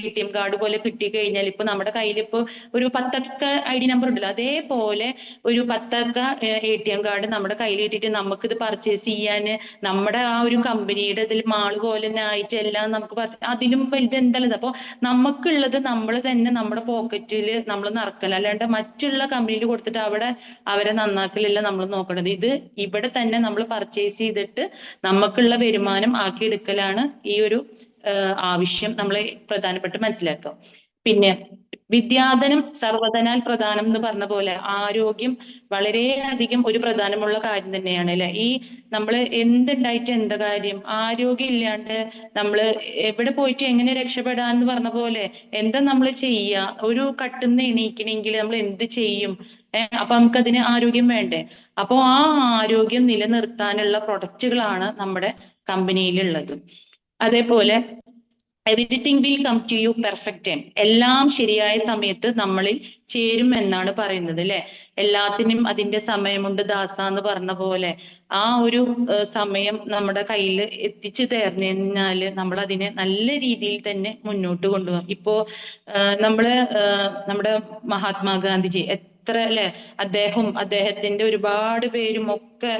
ATM കാർഡ് പോലെ കിട്ടി കഴിഞ്ഞാൽ ഇപ്പൊ നമ്മുടെ കയ്യിൽ ഇപ്പൊ ഒരു 10 അക്ക ID നമ്പർ ഉണ്ടല്ലോ, അതേപോലെ ഒരു 10 അക്ക ATM കാർഡ് നമ്മുടെ കയ്യിൽ ഇട്ടിട്ട് നമുക്കിത് പർച്ചേസ് ചെയ്യാന് നമ്മുടെ ആ ഒരു കമ്പനിയുടെ ഇതിൽ മാള് പോലെ തന്നെ ആയിട്ട് എല്ലാം നമുക്ക് അതിലും വലുത് എന്താണത്? അപ്പൊ നമുക്കുള്ളത് നമ്മൾ തന്നെ നമ്മുടെ പോക്കറ്റിൽ നമ്മൾ നിറക്കല, അല്ലാണ്ട് മറ്റുള്ള കമ്പനിയിൽ കൊടുത്തിട്ട് അവിടെ അവരെ നന്നാക്കലല്ല നമ്മൾ നോക്കണത്. ഇത് ഇവിടെ തന്നെ നമ്മൾ പർച്ചേസ് ചെയ്തിട്ട് നമുക്കുള്ള വരുമാനം ആക്കിയെടുക്കലാണ് ഈ ഒരു ആവശ്യം നമ്മൾ പ്രധാനപ്പെട്ട് മനസ്സിലാക്കുക. പിന്നെ വിദ്യാധനം സർവ്വധനാൽ പ്രധാനം എന്ന് പറഞ്ഞ പോലെ ആരോഗ്യം വളരെയധികം ഒരു പ്രധാനമുള്ള കാര്യം തന്നെയാണ് അല്ലെ. ഈ നമ്മൾ എന്തുണ്ടായിട്ട് എന്താ കാര്യം, ആരോഗ്യം ഇല്ലാണ്ട് നമ്മൾ എവിടെ പോയിട്ട് എങ്ങനെ രക്ഷപ്പെടാന്ന് പറഞ്ഞ പോലെ എന്താ നമ്മൾ ചെയ്യുക? ഒരു കട്ടുന്ന് എണീക്കണമെങ്കിൽ നമ്മൾ എന്ത് ചെയ്യും? അപ്പൊ നമുക്കതിന് ആരോഗ്യം വേണ്ടേ? അപ്പൊ ആ ആരോഗ്യം നിലനിർത്താനുള്ള പ്രൊഡക്റ്റുകളാണ് നമ്മുടെ കമ്പനിയിലുള്ളത്. അതേപോലെ everything will come to you perfect time. എല്ലാം ശരിയായ സമയത്ത് നമ്മളിൽ ചേരും എന്നാണ് പറയുന്നത് അല്ലെ. എല്ലാത്തിനും അതിന്റെ സമയമുണ്ട് ദാസ എന്ന് പറഞ്ഞ പോലെ ആ ഒരു സമയം നമ്മുടെ കയ്യിൽ എത്തിച്ചു തരുന്നതിനാല് നമ്മൾ അതിനെ നല്ല രീതിയിൽ തന്നെ മുന്നോട്ട് കൊണ്ടുപോകാം. ഇപ്പോ നമ്മുടെ മഹാത്മാഗാന്ധിജി എത്ര അല്ലെ, അദ്ദേഹത്തിന്റെ ഒരുപാട് പേരും ഒക്കെ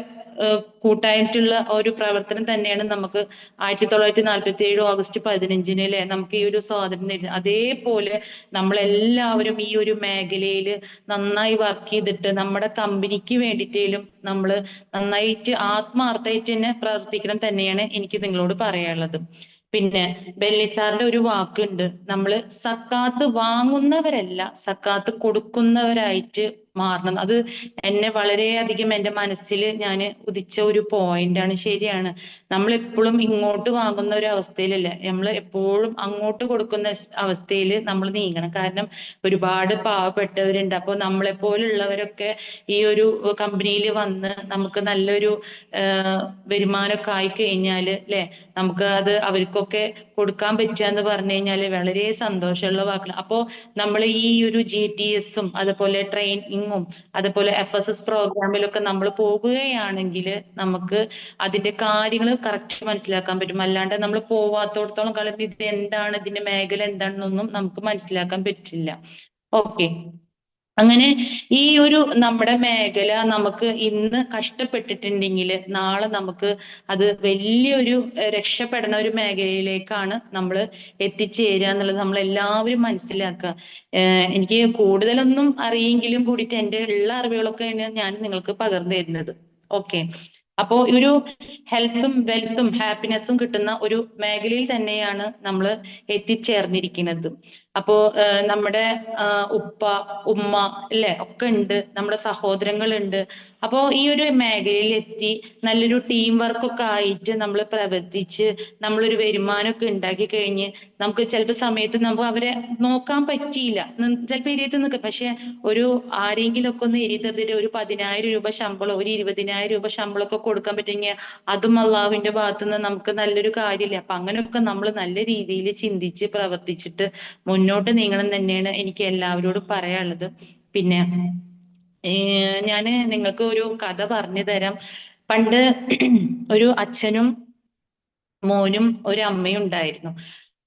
കൂട്ടായിട്ടുള്ള ഒരു പ്രവർത്തനം തന്നെയാണ് നമുക്ക് 1947 ഓഗസ്റ്റ് 15 അല്ലെ നമുക്ക് ഈ ഒരു സ്വാതന്ത്ര്യം. അതേപോലെ നമ്മളെല്ലാവരും ഈ ഒരു മേഖലയിൽ നന്നായി വർക്ക് ചെയ്തിട്ട് നമ്മുടെ കമ്പനിക്ക് വേണ്ടിയിട്ടേലും നമ്മൾ നന്നായിട്ട് ആത്മാർത്ഥമായിട്ട് തന്നെ പ്രവർത്തിക്കണം തന്നെയാണ് എനിക്ക് നിങ്ങളോട് പറയാനുള്ളത്. പിന്നെ ബെല്ലിസാറിന്റെ ഒരു വാക്കുണ്ട്, നമ്മൾ സക്കാത്ത് വാങ്ങുന്നവരല്ല സക്കാത്ത് കൊടുക്കുന്നവരായിട്ട് മാറണം. അത് എന്നെ വളരെയധികം എൻ്റെ മനസ്സിൽ ഞാൻ ഉദിച്ച ഒരു പോയിന്റ് ആണ്. ശരിയാണ്, നമ്മൾ എപ്പോഴും ഇങ്ങോട്ട് വാങ്ങുന്ന ഒരു അവസ്ഥയിലല്ല, നമ്മൾ എപ്പോഴും അങ്ങോട്ട് കൊടുക്കുന്ന അവസ്ഥയിൽ നമ്മൾ നീങ്ങണം. കാരണം ഒരുപാട് പാവപ്പെട്ടവരുണ്ട്. അപ്പോൾ നമ്മളെ പോലുള്ളവരൊക്കെ ഈ ഒരു കമ്പനിയിൽ വന്ന് നമുക്ക് നല്ലൊരു വരുമാനമൊക്കെ ആയി കഴിഞ്ഞാൽ അല്ലെ, നമുക്ക് അത് അവർക്കൊക്കെ കൊടുക്കാൻ പറ്റുക എന്ന് പറഞ്ഞു കഴിഞ്ഞാൽ വളരെ സന്തോഷമുള്ള വാക്കാണ്. അപ്പോൾ നമ്മൾ ഈ ഒരു GTS അതുപോലെ ട്രെയിനിങ്ങും അതുപോലെ FSS പ്രോഗ്രാമിലൊക്കെ നമ്മൾ പോകുകയാണെങ്കിൽ നമുക്ക് അതിന്റെ കാര്യങ്ങൾ കറക്റ്റ് മനസ്സിലാക്കാൻ പറ്റും. അല്ലാണ്ട് നമ്മൾ പോവാത്തോടത്തോളം കാലം ഇത് എന്താണ്, ഇതിന്റെ മേഖല എന്താണെന്നൊന്നും നമുക്ക് മനസ്സിലാക്കാൻ പറ്റില്ല. ഓക്കെ, അങ്ങനെ ഈ ഒരു നമ്മുടെ മേഖല നമുക്ക് ഇന്ന് കഷ്ടപ്പെട്ടിട്ടുണ്ടെങ്കിൽ നാളെ നമുക്ക് അത് വലിയൊരു രക്ഷപ്പെടുന്ന ഒരു മേഖലയിലേക്കാണ് നമ്മൾ എത്തിച്ചേരുക എന്നുള്ളത് നമ്മൾ എല്ലാവരും മനസ്സിലാക്കുക. എനിക്ക് കൂടുതലൊന്നും അറിയെങ്കിലും കൂടിയിട്ട് എൻ്റെ ഉള്ള അറിവുകളൊക്കെയാണ് ഞാൻ നിങ്ങൾക്ക് പകർന്നു തരുന്നത്. ഓക്കെ, അപ്പോ ഒരു ഹെൽത്തും വെൽത്തും ഹാപ്പിനെസ്സും കിട്ടുന്ന ഒരു മേഖലയിൽ തന്നെയാണ് നമ്മൾ എത്തിച്ചേർന്നിരിക്കുന്നത്. അപ്പോ നമ്മുടെ ഉപ്പ ഉമ്മ അല്ലെ ഒക്കെ ഉണ്ട്, നമ്മുടെ സഹോദരങ്ങളുണ്ട്. അപ്പോ ഈ ഒരു മേഖലയിൽ എത്തി നല്ലൊരു ടീം വർക്കൊക്കെ ആയിട്ട് നമ്മൾ പ്രവർത്തിച്ച് നമ്മളൊരു വരുമാനമൊക്കെ ഉണ്ടാക്കി കഴിഞ്ഞ് നമുക്ക് ചിലപ്പോൾ സമയത്ത് നമുക്ക് അവരെ നോക്കാൻ പറ്റിയില്ല, ചിലപ്പോൾ എരിയത്ത് നിൽക്കുക, പക്ഷെ ഒരു ആരെങ്കിലും ഒക്കെ ഒന്ന് എരിതത്തിട്ട് ഒരു 10,000 രൂപ ശമ്പളം, ഒരു 20,000 രൂപ ശമ്പളമൊക്കെ കൊടുക്കാൻ പറ്റുമെങ്കിൽ അതും അള്ളാഹുവിന്റെ ഭാഗത്തുനിന്ന് നമുക്ക് നല്ലൊരു കാര്യമില്ല. അപ്പൊ അങ്ങനെയൊക്കെ നമ്മൾ നല്ല രീതിയിൽ ചിന്തിച്ച് പ്രവർത്തിച്ചിട്ട് മുന്നോട്ട് നീങ്ങണം തന്നെയാണ് എനിക്ക് എല്ലാവരോടും പറയാനുള്ളത്. പിന്നെ ഞാന് നിങ്ങൾക്ക് ഒരു കഥ പറഞ്ഞു തരാം. പണ്ട് ഒരു അച്ഛനും മോനും ഒരു അമ്മയും ഉണ്ടായിരുന്നു.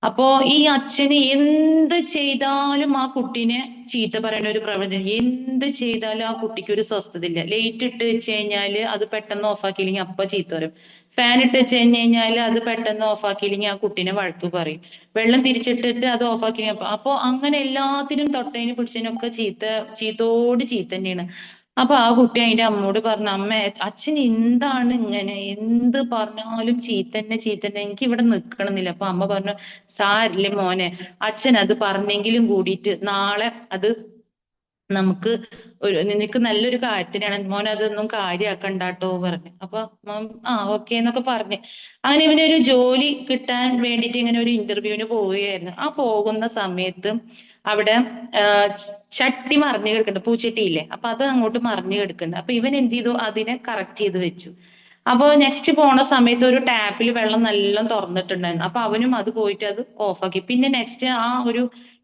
അപ്പോ ഈ അച്ഛന് എന്ത് ചെയ്താലും ആ കുട്ടീനെ ചീത്ത പറയുന്ന ഒരു പ്രവണത, എന്ത് ചെയ്താലും ആ കുട്ടിക്ക് ഒരു സ്വസ്ഥത ഇല്ല. ലൈറ്റ് ഇട്ട് വെച്ച് കഴിഞ്ഞാല് അത് പെട്ടെന്ന് ഓഫാക്കിയില്ലെങ്കിൽ അപ്പൊ ചീത്ത പറയും. ഫാൻ ഇട്ട് വെച്ച് കഴിഞ്ഞാൽ അത് പെട്ടെന്ന് ഓഫാക്കിയില്ലെങ്കിൽ ആ കുട്ടീനെ വഴക്ക് പറയും. വെള്ളം തിരിച്ചിട്ടിട്ട് അത് ഓഫാക്കി, അപ്പൊ അങ്ങനെ എല്ലാത്തിനും തൊട്ടതിനും പിടിച്ചതിനും ഒക്കെ ചീത്തോട് ചീത്ത തന്നെയാണ്. അപ്പൊ ആ കുട്ടി അതിന്റെ അമ്മോട് പറഞ്ഞു, അമ്മ അച്ഛൻ എന്താണ് ഇങ്ങനെ, എന്ത് പറഞ്ഞാലും ചീത്തന്നെ എനിക്ക് ഇവിടെ നിക്കണമെന്നില്ല. അപ്പൊ അമ്മ പറഞ്ഞു, സാരില്ലേ മോനെ, അച്ഛൻ അത് പറഞ്ഞെങ്കിലും കൂടിയിട്ട് നാളെ അത് നമുക്ക് നിനക്ക് നല്ലൊരു കാര്യത്തിനാണ് മോനെ, അതൊന്നും കാര്യാക്കണ്ടാട്ടോ പറഞ്ഞു. അപ്പൊ ഓക്കെ എന്നൊക്കെ പറഞ്ഞു. അങ്ങനെ ഇവനൊരു ജോലി കിട്ടാൻ വേണ്ടിയിട്ട് ഇങ്ങനെ ഒരു ഇന്റർവ്യൂവിന് പോവുകയായിരുന്നു. ആ പോകുന്ന സമയത്ത് അവിടെ ചട്ടി മറിഞ്ഞു കിടക്കുന്നുണ്ട്, പൂച്ചട്ടിയില്ലേ, അപ്പൊ അത് അങ്ങോട്ട് മറിഞ്ഞു കിടക്കുന്നുണ്ട്. അപ്പൊ ഇവൻ എന്ത് ചെയ്തു, അതിനെ കറക്റ്റ് ചെയ്ത് വെച്ചു. അപ്പൊ നെക്സ്റ്റ് പോണ സമയത്ത് ഒരു ടാപ്പിൽ വെള്ളം നല്ല തുറന്നിട്ടുണ്ടായിരുന്നു. അപ്പൊ അവനും അത് പോയിട്ട് അത് ഓഫാക്കി. പിന്നെ നെക്സ്റ്റ് ആ ഒരു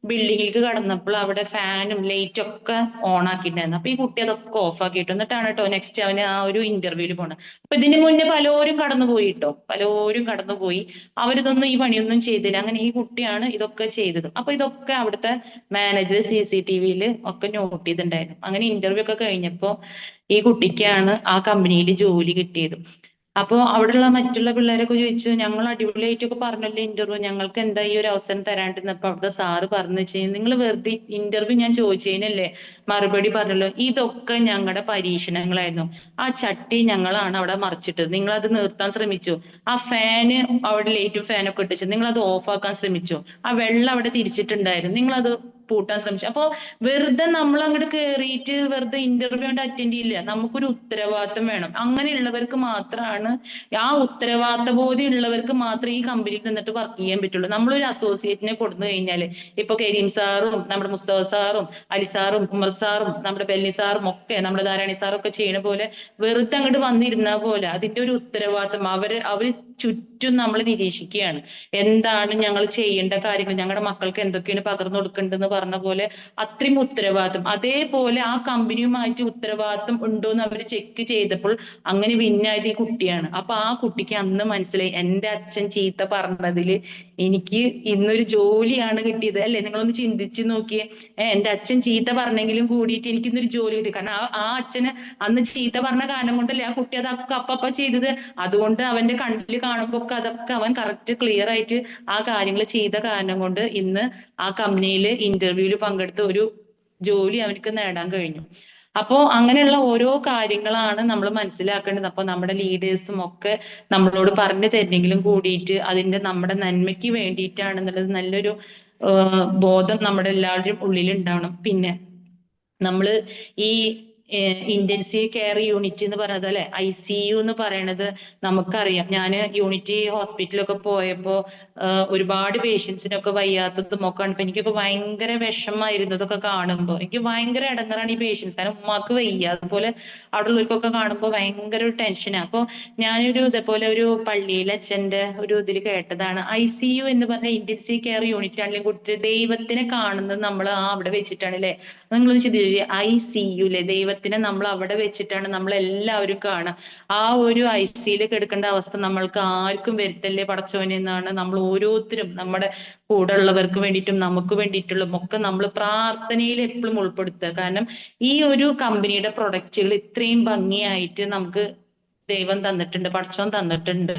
ബിൽഡിങ്ങിലേക്ക് കടന്നപ്പോൾ അവിടെ ഫാനും ലൈറ്റും ഒക്കെ ഓൺ ആക്കിയിട്ടുണ്ടായിരുന്നു. അപ്പൊ ഈ കുട്ടി അതൊക്കെ ഓഫ് ആക്കിയിട്ടു. എന്നിട്ടാണ് കേട്ടോ നെക്സ്റ്റ് അവന് ആ ഒരു ഇന്റർവ്യൂവിൽ പോണത്. അപ്പൊ ഇതിന് മുന്നേ പലരും കടന്നുപോയി കേട്ടോ, പലരും കടന്നുപോയി. അവരിതൊന്നും ഈ പണിയൊന്നും ചെയ്തില്ല. അങ്ങനെ ഈ കുട്ടിയാണ് ഇതൊക്കെ ചെയ്തത്. അപ്പൊ ഇതൊക്കെ അവിടുത്തെ മാനേജർ CCTV ഒക്കെ നോട്ട് ചെയ്തിട്ടുണ്ടായിരുന്നു. അങ്ങനെ ഇന്റർവ്യൂ ഒക്കെ കഴിഞ്ഞപ്പോ ഈ കുട്ടിക്കാണ് ആ കമ്പനിയിൽ ജോലി കിട്ടിയത്. അപ്പൊ അവിടെയുള്ള മറ്റുള്ള പിള്ളേരൊക്കെ ചോദിച്ചു, ഞങ്ങൾ അടിപൊളിയായിട്ടൊക്കെ പറഞ്ഞല്ലോ ഇന്റർവ്യൂ, ഞങ്ങൾക്ക് എന്താ ഈ ഒരു അവസരം തരാണ്ടിരുന്നപ്പോ അവിടുത്തെ സാറ് പറഞ്ഞു വെച്ചാൽ നിങ്ങൾ വെറുതെ ഇന്റർവ്യൂ ഞാൻ ചോദിച്ചതിനല്ലേ മറുപടി പറഞ്ഞല്ലോ, ഇതൊക്കെ ഞങ്ങളുടെ പരീക്ഷണങ്ങളായിരുന്നു. ആ ചട്ടി ഞങ്ങളാണ് അവിടെ മറിച്ചിട്ടത്, നിങ്ങൾ അത് നിർത്താൻ ശ്രമിച്ചു. ആ ഫാന് അവിടെ ലൈറ്റും ഫാനൊക്കെ ഇട്ടിച്ചു, നിങ്ങൾ അത് ഓഫ് ആക്കാൻ ശ്രമിച്ചു. ആ വെള്ളം അവിടെ തിരിച്ചിട്ടുണ്ടായിരുന്നു, നിങ്ങൾ അത് പൂട്ടാൻ ശ്രമിച്ചു. അപ്പൊ വെറുതെ നമ്മൾ അങ്ങോട്ട് കേറിയിട്ട് വെറുതെ ഇന്റർവ്യൂ അറ്റൻഡ് ചെയ്യില്ല. നമുക്കൊരു ഉത്തരവാദിത്തം വേണം. അങ്ങനെയുള്ളവർക്ക് മാത്രമാണ്, ആ ഉത്തരവാദിത്ത ബോധ്യം ഉള്ളവർക്ക് മാത്രമേ ഈ കമ്പനിയിൽ നിന്നിട്ട് വർക്ക് ചെയ്യാൻ പറ്റുള്ളൂ. നമ്മളൊരു അസോസിയേറ്റിനെ കൊടുത്തു കഴിഞ്ഞാല് ഇപ്പൊ കരീം സാറും നമ്മുടെ മുസ്തഫ സാറും അലി സാറും ഉമർ സാറും നമ്മുടെ ബെല്ലി സാറും ഒക്കെ നമ്മുടെ ധാരാണി സാറും ഒക്കെ ചെയ്യുന്ന പോലെ വെറുതെ അങ്ങോട്ട് വന്നിരുന്ന പോലെ അതിന്റെ ഒരു ഉത്തരവാദിത്തം അവര് ചുറ്റും നമ്മൾ നിരീക്ഷിക്കുകയാണ്. എന്താണ് ഞങ്ങൾ ചെയ്യേണ്ട കാര്യങ്ങൾ, ഞങ്ങളുടെ മക്കൾക്ക് എന്തൊക്കെയാണ് പകർന്നു കൊടുക്കേണ്ടതെന്ന് പറഞ്ഞ പോലെ അത്രയും ഉത്തരവാദിത്തം. അതേപോലെ ആ കമ്പനിയുമായിട്ട് ഉത്തരവാദിത്തം ഉണ്ടോ എന്ന് അവർ ചെക്ക് ചെയ്തപ്പോൾ അങ്ങനെ വിന്നായത് ഈ കുട്ടിയാണ്. അപ്പൊ ആ കുട്ടിക്ക് അന്ന് മനസ്സിലായി, എന്റെ അച്ഛൻ ചീത്ത പറഞ്ഞതില് എനിക്ക് ഇന്നൊരു ജോലിയാണ് കിട്ടിയത്. അല്ലെ, നിങ്ങളൊന്ന് ചിന്തിച്ചു നോക്കിയേ. എന്റെ അച്ഛൻ ചീത്ത പറഞ്ഞെങ്കിലും കൂടിയിട്ട് എനിക്ക് ഇന്നൊരു ജോലി കിട്ടി. കാരണം ആ അച്ഛന് അന്ന് ചീത്ത പറഞ്ഞ കാരണം കൊണ്ടല്ലേ ആ കുട്ടി അതൊക്കെ അപ്പ ചെയ്തത്. അതുകൊണ്ട് അവന്റെ കണ്ണിൽ കാണുമ്പോ ഒക്കെ അതൊക്കെ അവൻ കറക്റ്റ് ക്ലിയർ ആയിട്ട് ആ കാര്യങ്ങൾ ചെയ്ത കാരണം കൊണ്ട് ഇന്ന് ആ കമ്പനിയിൽ ഇന്റർവ്യൂവിൽ പങ്കെടുത്ത ഒരു ജോലി അവർക്ക് നേടാൻ കഴിഞ്ഞു. അപ്പോ അങ്ങനെയുള്ള ഓരോ കാര്യങ്ങളാണ് നമ്മൾ മനസ്സിലാക്കേണ്ടത്. അപ്പൊ നമ്മുടെ ലീഡേഴ്സും ഒക്കെ നമ്മളോട് പറഞ്ഞു തരുന്നെങ്കിലും കൂടിയിട്ട് അതിന്റെ നമ്മുടെ നന്മയ്ക്ക് വേണ്ടിയിട്ടാണെന്നുള്ളത് നല്ലൊരു ബോധം നമ്മുടെ എല്ലാവരുടെയും ഉള്ളിൽ ഉണ്ടാവണം. പിന്നെ നമ്മള് ഈ ഇന്റൻസീവ് കെയർ യൂണിറ്റ് എന്ന് പറയുന്നത്, അല്ലെ, ICU എന്ന് പറയണത് നമുക്കറിയാം. ഞാൻ യൂണിറ്റി ഹോസ്പിറ്റലൊക്കെ പോയപ്പോ ഒരുപാട് പേഷ്യൻസിനൊക്കെ വയ്യാത്തതും ഒക്കെ കണ്ടപ്പോ എനിക്കൊക്കെ ഭയങ്കര വിഷമായിരുന്നു ഇതൊക്കെ കാണുമ്പോ. എനിക്ക് ഭയങ്കര ഇടങ്ങറാണ് ഈ പേഷ്യൻസ്, കാരണം ഉമ്മാക്ക് വയ്യ, അതുപോലെ അവിടെ ഉള്ളവർക്കൊക്കെ കാണുമ്പോൾ ഭയങ്കര ഒരു ടെൻഷനാണ്. അപ്പൊ ഞാനൊരു ഇതേപോലെ ഒരു പള്ളിയിലെ അച്ഛന്റെ ഒരു ഇതിൽ കേട്ടതാണ്, ICU എന്ന് പറഞ്ഞ ഇന്റൻസീവ് കെയർ യൂണിറ്റ് ആണെങ്കിൽ കുട്ടി ദൈവത്തിനെ കാണുന്നത് നമ്മൾ അവിടെ വെച്ചിട്ടാണ്. അല്ലെ, നിങ്ങൾ ചിന്തിച്ചു, ICU അല്ലെ, ദൈവത്തിനെ നമ്മൾ അവിടെ വെച്ചിട്ടാണ് നമ്മൾ എല്ലാവരും കാണുക. ആ ഒരു ICUയിൽ കിടക്കേണ്ട അവസ്ഥ നമ്മൾക്ക് ആർക്കും വരുത്തല്ലേ പടച്ചോനെ എന്നാണ് നമ്മൾ ഓരോരുത്തരും നമ്മുടെ കൂടെ ഉള്ളവർക്ക് വേണ്ടിയിട്ടും നമുക്ക് വേണ്ടിയിട്ടുള്ള ഒക്കെ നമ്മൾ പ്രാർത്ഥനയിൽ എപ്പോഴും ഉൾപ്പെടുത്തുക. കാരണം ഈ ഒരു കമ്പനിയുടെ പ്രൊഡക്റ്റുകൾ ഇത്രയും ഭംഗിയായിട്ട് നമുക്ക് ദൈവം തന്നിട്ടുണ്ട്, പടച്ചോൻ തന്നിട്ടുണ്ട്.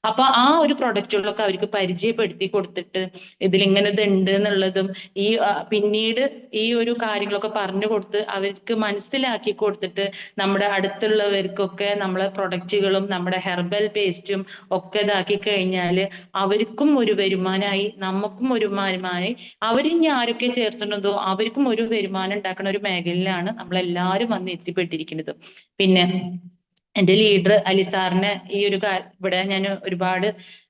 അപ്പൊ ആ ഒരു പ്രൊഡക്റ്റുകളൊക്കെ അവർക്ക് പരിചയപ്പെടുത്തി കൊടുത്തിട്ട് ഇതിലിങ്ങനെ ഇതുണ്ട് എന്നുള്ളതും ഈ പിന്നീട് ഈ ഒരു കാര്യങ്ങളൊക്കെ പറഞ്ഞു കൊടുത്ത് അവർക്ക് മനസ്സിലാക്കി കൊടുത്തിട്ട് നമ്മുടെ അടുത്തുള്ളവർക്കൊക്കെ നമ്മളെ പ്രൊഡക്റ്റുകളും നമ്മുടെ ഹെർബൽ പേസ്റ്റും ഒക്കെ ഇതാക്കി കഴിഞ്ഞാല് അവർക്കും ഒരു വരുമാനമായി, നമുക്കും ഒരു വരുമാനമായി. അവരിനി ആരൊക്കെ ചേർത്തുന്നതോ അവർക്കും ഒരു വരുമാനം ഉണ്ടാക്കുന്ന ഒരു മേഖലയിലാണ് നമ്മളെല്ലാവരും വന്ന് എത്തിപ്പെട്ടിരിക്കുന്നത്. പിന്നെ എന്റെ ലീഡർ അലി സാറിന് ഈ ഒരു ഇവിടെ ഞാൻ ഒരുപാട്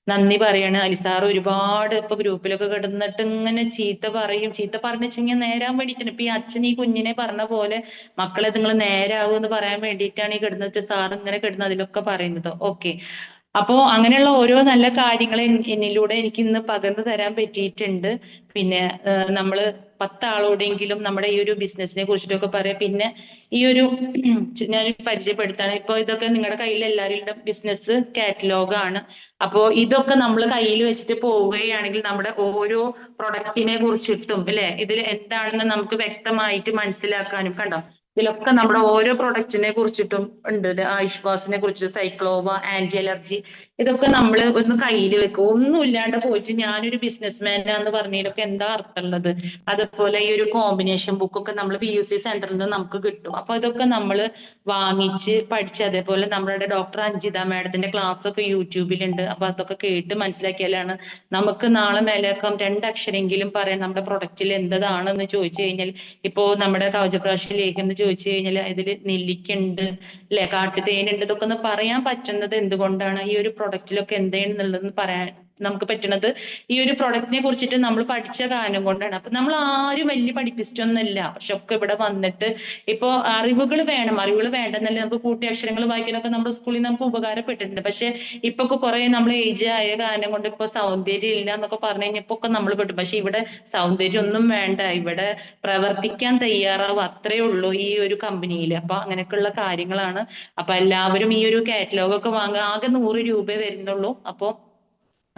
നന്ദി പറയാണ്. അലി സാർ ഒരുപാട് ഇപ്പൊ ഗ്രൂപ്പിലൊക്കെ കിടന്നിട്ട് ഇങ്ങനെ ചീത്ത പറയും. ചീത്ത പറഞ്ഞെങ്കിൽ നേരാൻ വേണ്ടിയിട്ടാണ്. ഇപ്പൊ ഈ അച്ഛൻ ഈ കുഞ്ഞിനെ പറഞ്ഞ പോലെ മക്കളെ നിങ്ങൾ നേരാവൂ എന്ന് പറയാൻ വേണ്ടിയിട്ടാണ് ഈ കിടന്നിട്ട് സാർ ഇങ്ങനെ കിടന്ന് അതിലൊക്കെ പറയുന്നത്. ഓക്കെ, അപ്പോ അങ്ങനെയുള്ള ഓരോ നല്ല കാര്യങ്ങൾ എന്നിലൂടെ എനിക്ക് ഇന്ന് പകർന്നു തരാൻ പറ്റിയിട്ടുണ്ട്. പിന്നെ നമ്മള് 10 ആളോടെങ്കിലും നമ്മുടെ ഈ ഒരു ബിസിനസിനെ കുറിച്ചിട്ടൊക്കെ പറയാം. പിന്നെ ഈ ഒരു ഞാൻ പരിചയപ്പെടുത്താണ്. ഇപ്പൊ ഇതൊക്കെ നിങ്ങളുടെ കയ്യിൽ എല്ലാവരുടെ ബിസിനസ് കാറ്റലോഗ് ആണ്. അപ്പോ ഇതൊക്കെ നമ്മൾ കയ്യിൽ വെച്ചിട്ട് പോവുകയാണെങ്കിൽ നമ്മുടെ ഓരോ പ്രൊഡക്റ്റിനെ കുറിച്ചിട്ടും അല്ലെ, ഇതിൽ എന്താണെന്ന് നമുക്ക് വ്യക്തമായിട്ട് മനസ്സിലാക്കാനും, കണ്ടോ, ഇതിലൊക്കെ നമ്മുടെ ഓരോ പ്രൊഡക്റ്റിനെ കുറിച്ചിട്ടും ഉണ്ട്. ആയുഷ്വാസിനെ കുറിച്ച്, സൈക്ലോവ, ആന്റി അലർജി, ഇതൊക്കെ നമ്മൾ ഒന്ന് കയ്യിൽ വെക്കും. ഒന്നും ഇല്ലാണ്ട് പോയിട്ട് ഞാനൊരു ബിസിനസ്മാനാന്ന് പറഞ്ഞതിലൊക്കെ എന്താ അർത്ഥമുള്ളത്? അതുപോലെ ഈ ഒരു കോമ്പിനേഷൻ ബുക്കൊക്കെ നമ്മൾ PUC സെന്ററിൽ നിന്ന് നമുക്ക് കിട്ടും. അപ്പൊ ഇതൊക്കെ നമ്മൾ വാങ്ങിച്ച് പഠിച്ച്, അതേപോലെ നമ്മളുടെ ഡോക്ടർ അഞ്ജിത മാഡത്തിന്റെ ക്ലാസ് ഒക്കെ യൂട്യൂബിലുണ്ട്. അപ്പൊ അതൊക്കെ കേട്ട് മനസ്സിലാക്കിയാലാണ് നമുക്ക് നാളെ മേലേക്കാം 2 അക്ഷരെങ്കിലും പറയാൻ നമ്മുടെ പ്രൊഡക്റ്റിൽ എന്താണെന്ന് ചോദിച്ചു കഴിഞ്ഞാൽ, ഇപ്പോ നമ്മുടെ കവചപ്രാശി ലേഖനം എന്ന് ചോദിച്ചു കഴിഞ്ഞാൽ ഇതിൽ നെല്ലിക്കുണ്ട്, കാട്ടുതേനുണ്ട്, ഇതൊക്കെ ഒന്ന് പറയാൻ പറ്റുന്നത് എന്തുകൊണ്ടാണ്, ഈ ഒരു പ്രൊഡക്റ്റിലൊക്കെ എന്താണെന്നുള്ളത് പറയാൻ നമുക്ക് പറ്റുന്നത് ഈ ഒരു പ്രൊഡക്റ്റിനെ കുറിച്ചിട്ട് നമ്മൾ പഠിച്ച കാരണം കൊണ്ടാണ്. അപ്പൊ നമ്മൾ ആരും വലിയ പഠിപ്പിച്ചിട്ടൊന്നുമില്ല, പക്ഷെ ഒക്കെ ഇവിടെ വന്നിട്ട് ഇപ്പൊ അറിവുകൾ വേണ്ടെന്നല്ല, നമുക്ക് കൂട്ടിയക്ഷരങ്ങൾ വായിക്കാനൊക്കെ നമ്മുടെ സ്കൂളിൽ നമുക്ക് ഉപകാരപ്പെട്ടിട്ടുണ്ട്. പക്ഷെ ഇപ്പൊ കുറെ നമ്മൾ ഏജ് ആയ കാരണം കൊണ്ട് ഇപ്പൊ സൗന്ദര്യം ഇല്ല എന്നൊക്കെ പറഞ്ഞു കഴിഞ്ഞപ്പോ ഒക്കെ നമ്മൾ പെട്ടു. പക്ഷെ ഇവിടെ സൗന്ദര്യം ഒന്നും വേണ്ട, ഇവിടെ പ്രവർത്തിക്കാൻ തയ്യാറാവും, അത്രേ ഉള്ളൂ ഈ ഒരു കമ്പനിയിൽ. അപ്പൊ അങ്ങനെയൊക്കെയുള്ള കാര്യങ്ങളാണ്. അപ്പൊ എല്ലാവരും ഈ ഒരു കാറ്റലോഗ് ഒക്കെ വാങ്ങുക. ആകെ 100 രൂപ വരുന്നുള്ളൂ. അപ്പൊ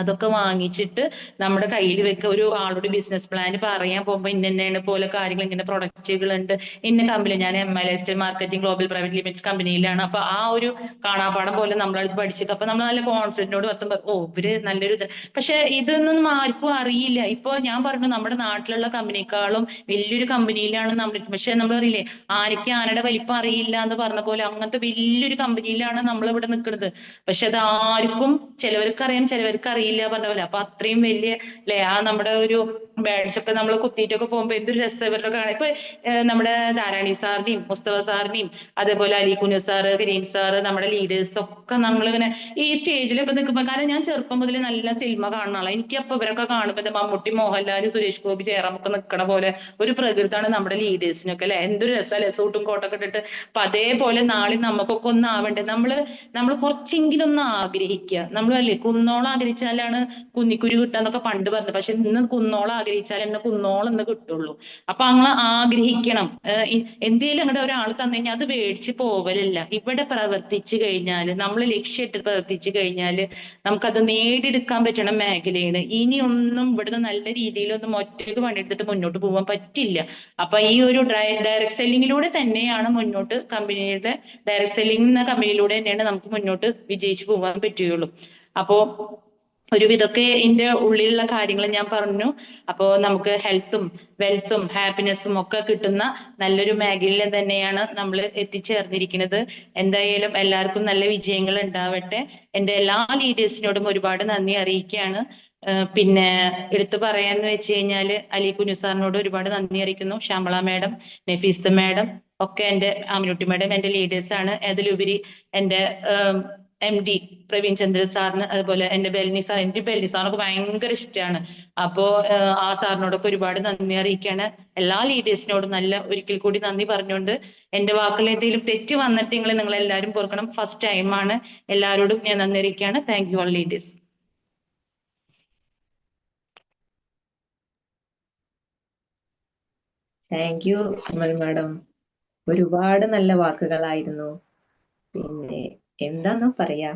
അതൊക്കെ വാങ്ങിച്ചിട്ട് നമ്മുടെ കയ്യിൽ വെക്കുക. ഒരു ആളോട് ബിസിനസ് പ്ലാൻ പറയാൻ പോകുമ്പോൾ ഇന്ന പോലെ കാര്യങ്ങൾ, ഇങ്ങനെ പ്രൊഡക്റ്റുകൾ ഉണ്ട്, ഇന്ന കമ്പനി, ഞാൻ MLS marketing global private limited കമ്പനിയിലാണ്. അപ്പൊ ആ ഒരു കാണാപ്പാഠം പോലെ നമ്മളത് പഠിച്ചേക്കും. അപ്പൊ നമ്മൾ നല്ല കോൺഫിഡന്റോട് എത്തുമ്പോൾ ഓ ഇവര് നല്ലൊരു പക്ഷെ ഇതൊന്നും ആർക്കും അറിയില്ല. ഇപ്പൊ ഞാൻ പറഞ്ഞു നമ്മുടെ നാട്ടിലുള്ള കമ്പനിക്കാളും വലിയൊരു കമ്പനിയിലാണ് നമ്മൾ. പക്ഷെ നമ്മൾ അറിയില്ലേ, ആനയ്ക്ക് ആനയുടെ വലിപ്പം അറിയില്ല എന്ന് പറഞ്ഞ പോലെ അങ്ങനത്തെ വലിയൊരു കമ്പനിയിലാണ് നമ്മൾ ഇവിടെ നിൽക്കുന്നത്. പക്ഷെ അത് ആർക്കും, ചിലവർക്ക് അറിയാം ചിലവർക്ക് അറിയില്ല പറഞ്ഞ പോലെ. അപ്പൊ അത്രയും വലിയ അല്ലെ, ആ നമ്മുടെ ഒരു ബാഡ്ജ് ഒക്കെ നമ്മൾ കുത്തിയിട്ടൊക്കെ പോകുമ്പോ എന്തൊരു രസം ഇവരുടെ കാണാൻ. ഇപ്പൊ നമ്മുടെ ധാരാണി സാറിനെയും മുസ്തഫ സാറിനെയും അതേപോലെ അലികുഞ്ഞ് സാറ്, കരീം സാറ്, നമ്മുടെ ലീഡേഴ്സ് ഒക്കെ നമ്മളിങ്ങനെ ഈ സ്റ്റേജിലൊക്കെ നിൽക്കുമ്പോൾ, കാരണം ഞാൻ ചെറുപ്പം മുതൽ നല്ല സിനിമ കാണുന്ന ആളാണ്. എനിക്ക് അപ്പൊ ഇവരൊക്കെ കാണുമ്പോൾ മമ്മൂട്ടി, മോഹൻലാൽ, സുരേഷ് ഗോപി, ജയറാം ഒക്കെ നിൽക്കണ പോലെ ഒരു പ്രകൃതാണ് നമ്മുടെ ലീഡേഴ്സിനൊക്കെ അല്ലെ. എന്തൊരു രസമല്ലേ, സൂട്ടും കോട്ടൊക്കെ ഇട്ടിട്ട്. അപ്പൊ അതേപോലെ നാളെ നമുക്കൊക്കെ ഒന്ന് ആവണ്ടേ. നമ്മൾ കുറച്ചെങ്കിലും ഒന്ന് ആഗ്രഹിക്കുക. നമ്മൾ അല്ലേ കുന്നോളം ആഗ്രഹിച്ചാലാണ് കുന്നിക്കുരു കിട്ടാന്നൊക്കെ പണ്ട് പറഞ്ഞു. പക്ഷെ ഇന്ന് കുന്നോളം ആഗ്രഹിച്ചാൽ കുന്നോളം ഇന്ന് കിട്ടുള്ളൂ. അപ്പൊ അങ്ങ് ആഗ്രഹിക്കണം. എന്തേലും അങ്ങോട്ട് ഒരാൾ തന്നു കഴിഞ്ഞാൽ അത് മേടിച്ച് പോവലല്ല. ഇവിടെ പ്രവർത്തിച്ചു കഴിഞ്ഞാൽ, നമ്മൾ ലക്ഷ്യമിട്ട് പ്രവർത്തിച്ചു കഴിഞ്ഞാല് നമുക്കത് നേടിയെടുക്കാൻ പറ്റണ മേഖലയാണ്. ഇനിയൊന്നും ഇവിടുന്ന് നല്ല രീതിയിലൊന്നും ഒറ്റയ്ക്ക് പണിയെടുത്തിട്ട് മുന്നോട്ട് പോകാൻ പറ്റില്ല. അപ്പൊ ഈ ഒരു ഡയറക്ട് സെല്ലിങ്ങിലൂടെ തന്നെയാണ് മുന്നോട്ട്, കമ്പനിയുടെ ഡയറക്ട് സെല്ലിംഗ് എന്ന കമ്പനിയിലൂടെ തന്നെയാണ് നമുക്ക് മുന്നോട്ട് വിജയിച്ചു പോകാൻ പറ്റുകയുള്ളൂ. അപ്പോ ഒരുവിധമൊക്കെ എന്റെ ഉള്ളിലുള്ള കാര്യങ്ങൾ ഞാൻ പറഞ്ഞു. അപ്പോ നമുക്ക് ഹെൽത്തും വെൽത്തും ഹാപ്പിനെസ്സും ഒക്കെ കിട്ടുന്ന നല്ലൊരു മേഖലയിൽ തന്നെയാണ് നമ്മൾ എത്തിച്ചേർന്നിരിക്കുന്നത്. എന്തായാലും എല്ലാവർക്കും നല്ല വിജയങ്ങൾ ഉണ്ടാവട്ടെ. എന്റെ എല്ലാ ലീഡേഴ്സിനോടും ഒരുപാട് നന്ദി അറിയിക്കുകയാണ്. പിന്നെ എടുത്തു പറയാന്ന് വെച്ച് കഴിഞ്ഞാല് അലികുഞ്ഞ് സാറിനോട് ഒരുപാട് നന്ദി അറിയിക്കുന്നു. ശ്യാമള മാഡം, നഫീസ മാഡം ഒക്കെ എന്റെ, ആമിനുട്ടി മാഡം എന്റെ ലീഡേഴ്സ് ആണ്. അതിലുപരി എന്റെ MD പ്രവീൺ ചന്ദ്ര സാറിന്, അതുപോലെ എന്റെ ബെൽനി സാർ, എനിക്ക് ബെൽനി സാറിനൊക്കെ ഭയങ്കര ഇഷ്ടമാണ്. അപ്പോ ആ സാറിനോടൊക്കെ ഒരുപാട് നന്ദി അറിയിക്കാണ്. എല്ലാ ലീഡേഴ്സിനോടും ഒരിക്കൽ കൂടി നന്ദി പറഞ്ഞുകൊണ്ട് എന്റെ വാക്കുകൾ എന്തെങ്കിലും തെറ്റ് വന്നിട്ടെങ്കിൽ നിങ്ങൾ എല്ലാവരും പൊറുക്കണം. ഫസ്റ്റ് ടൈമാണ്. എല്ലാവരോടും ഞാൻ നന്ദി അറിയിക്കുകയാണ്. Thank you all leaders. Thank you Amal madam. ഒരുപാട് നല്ല വാക്കുകളായിരുന്നു. പിന്നെ എന്താന്നാ പറയാ,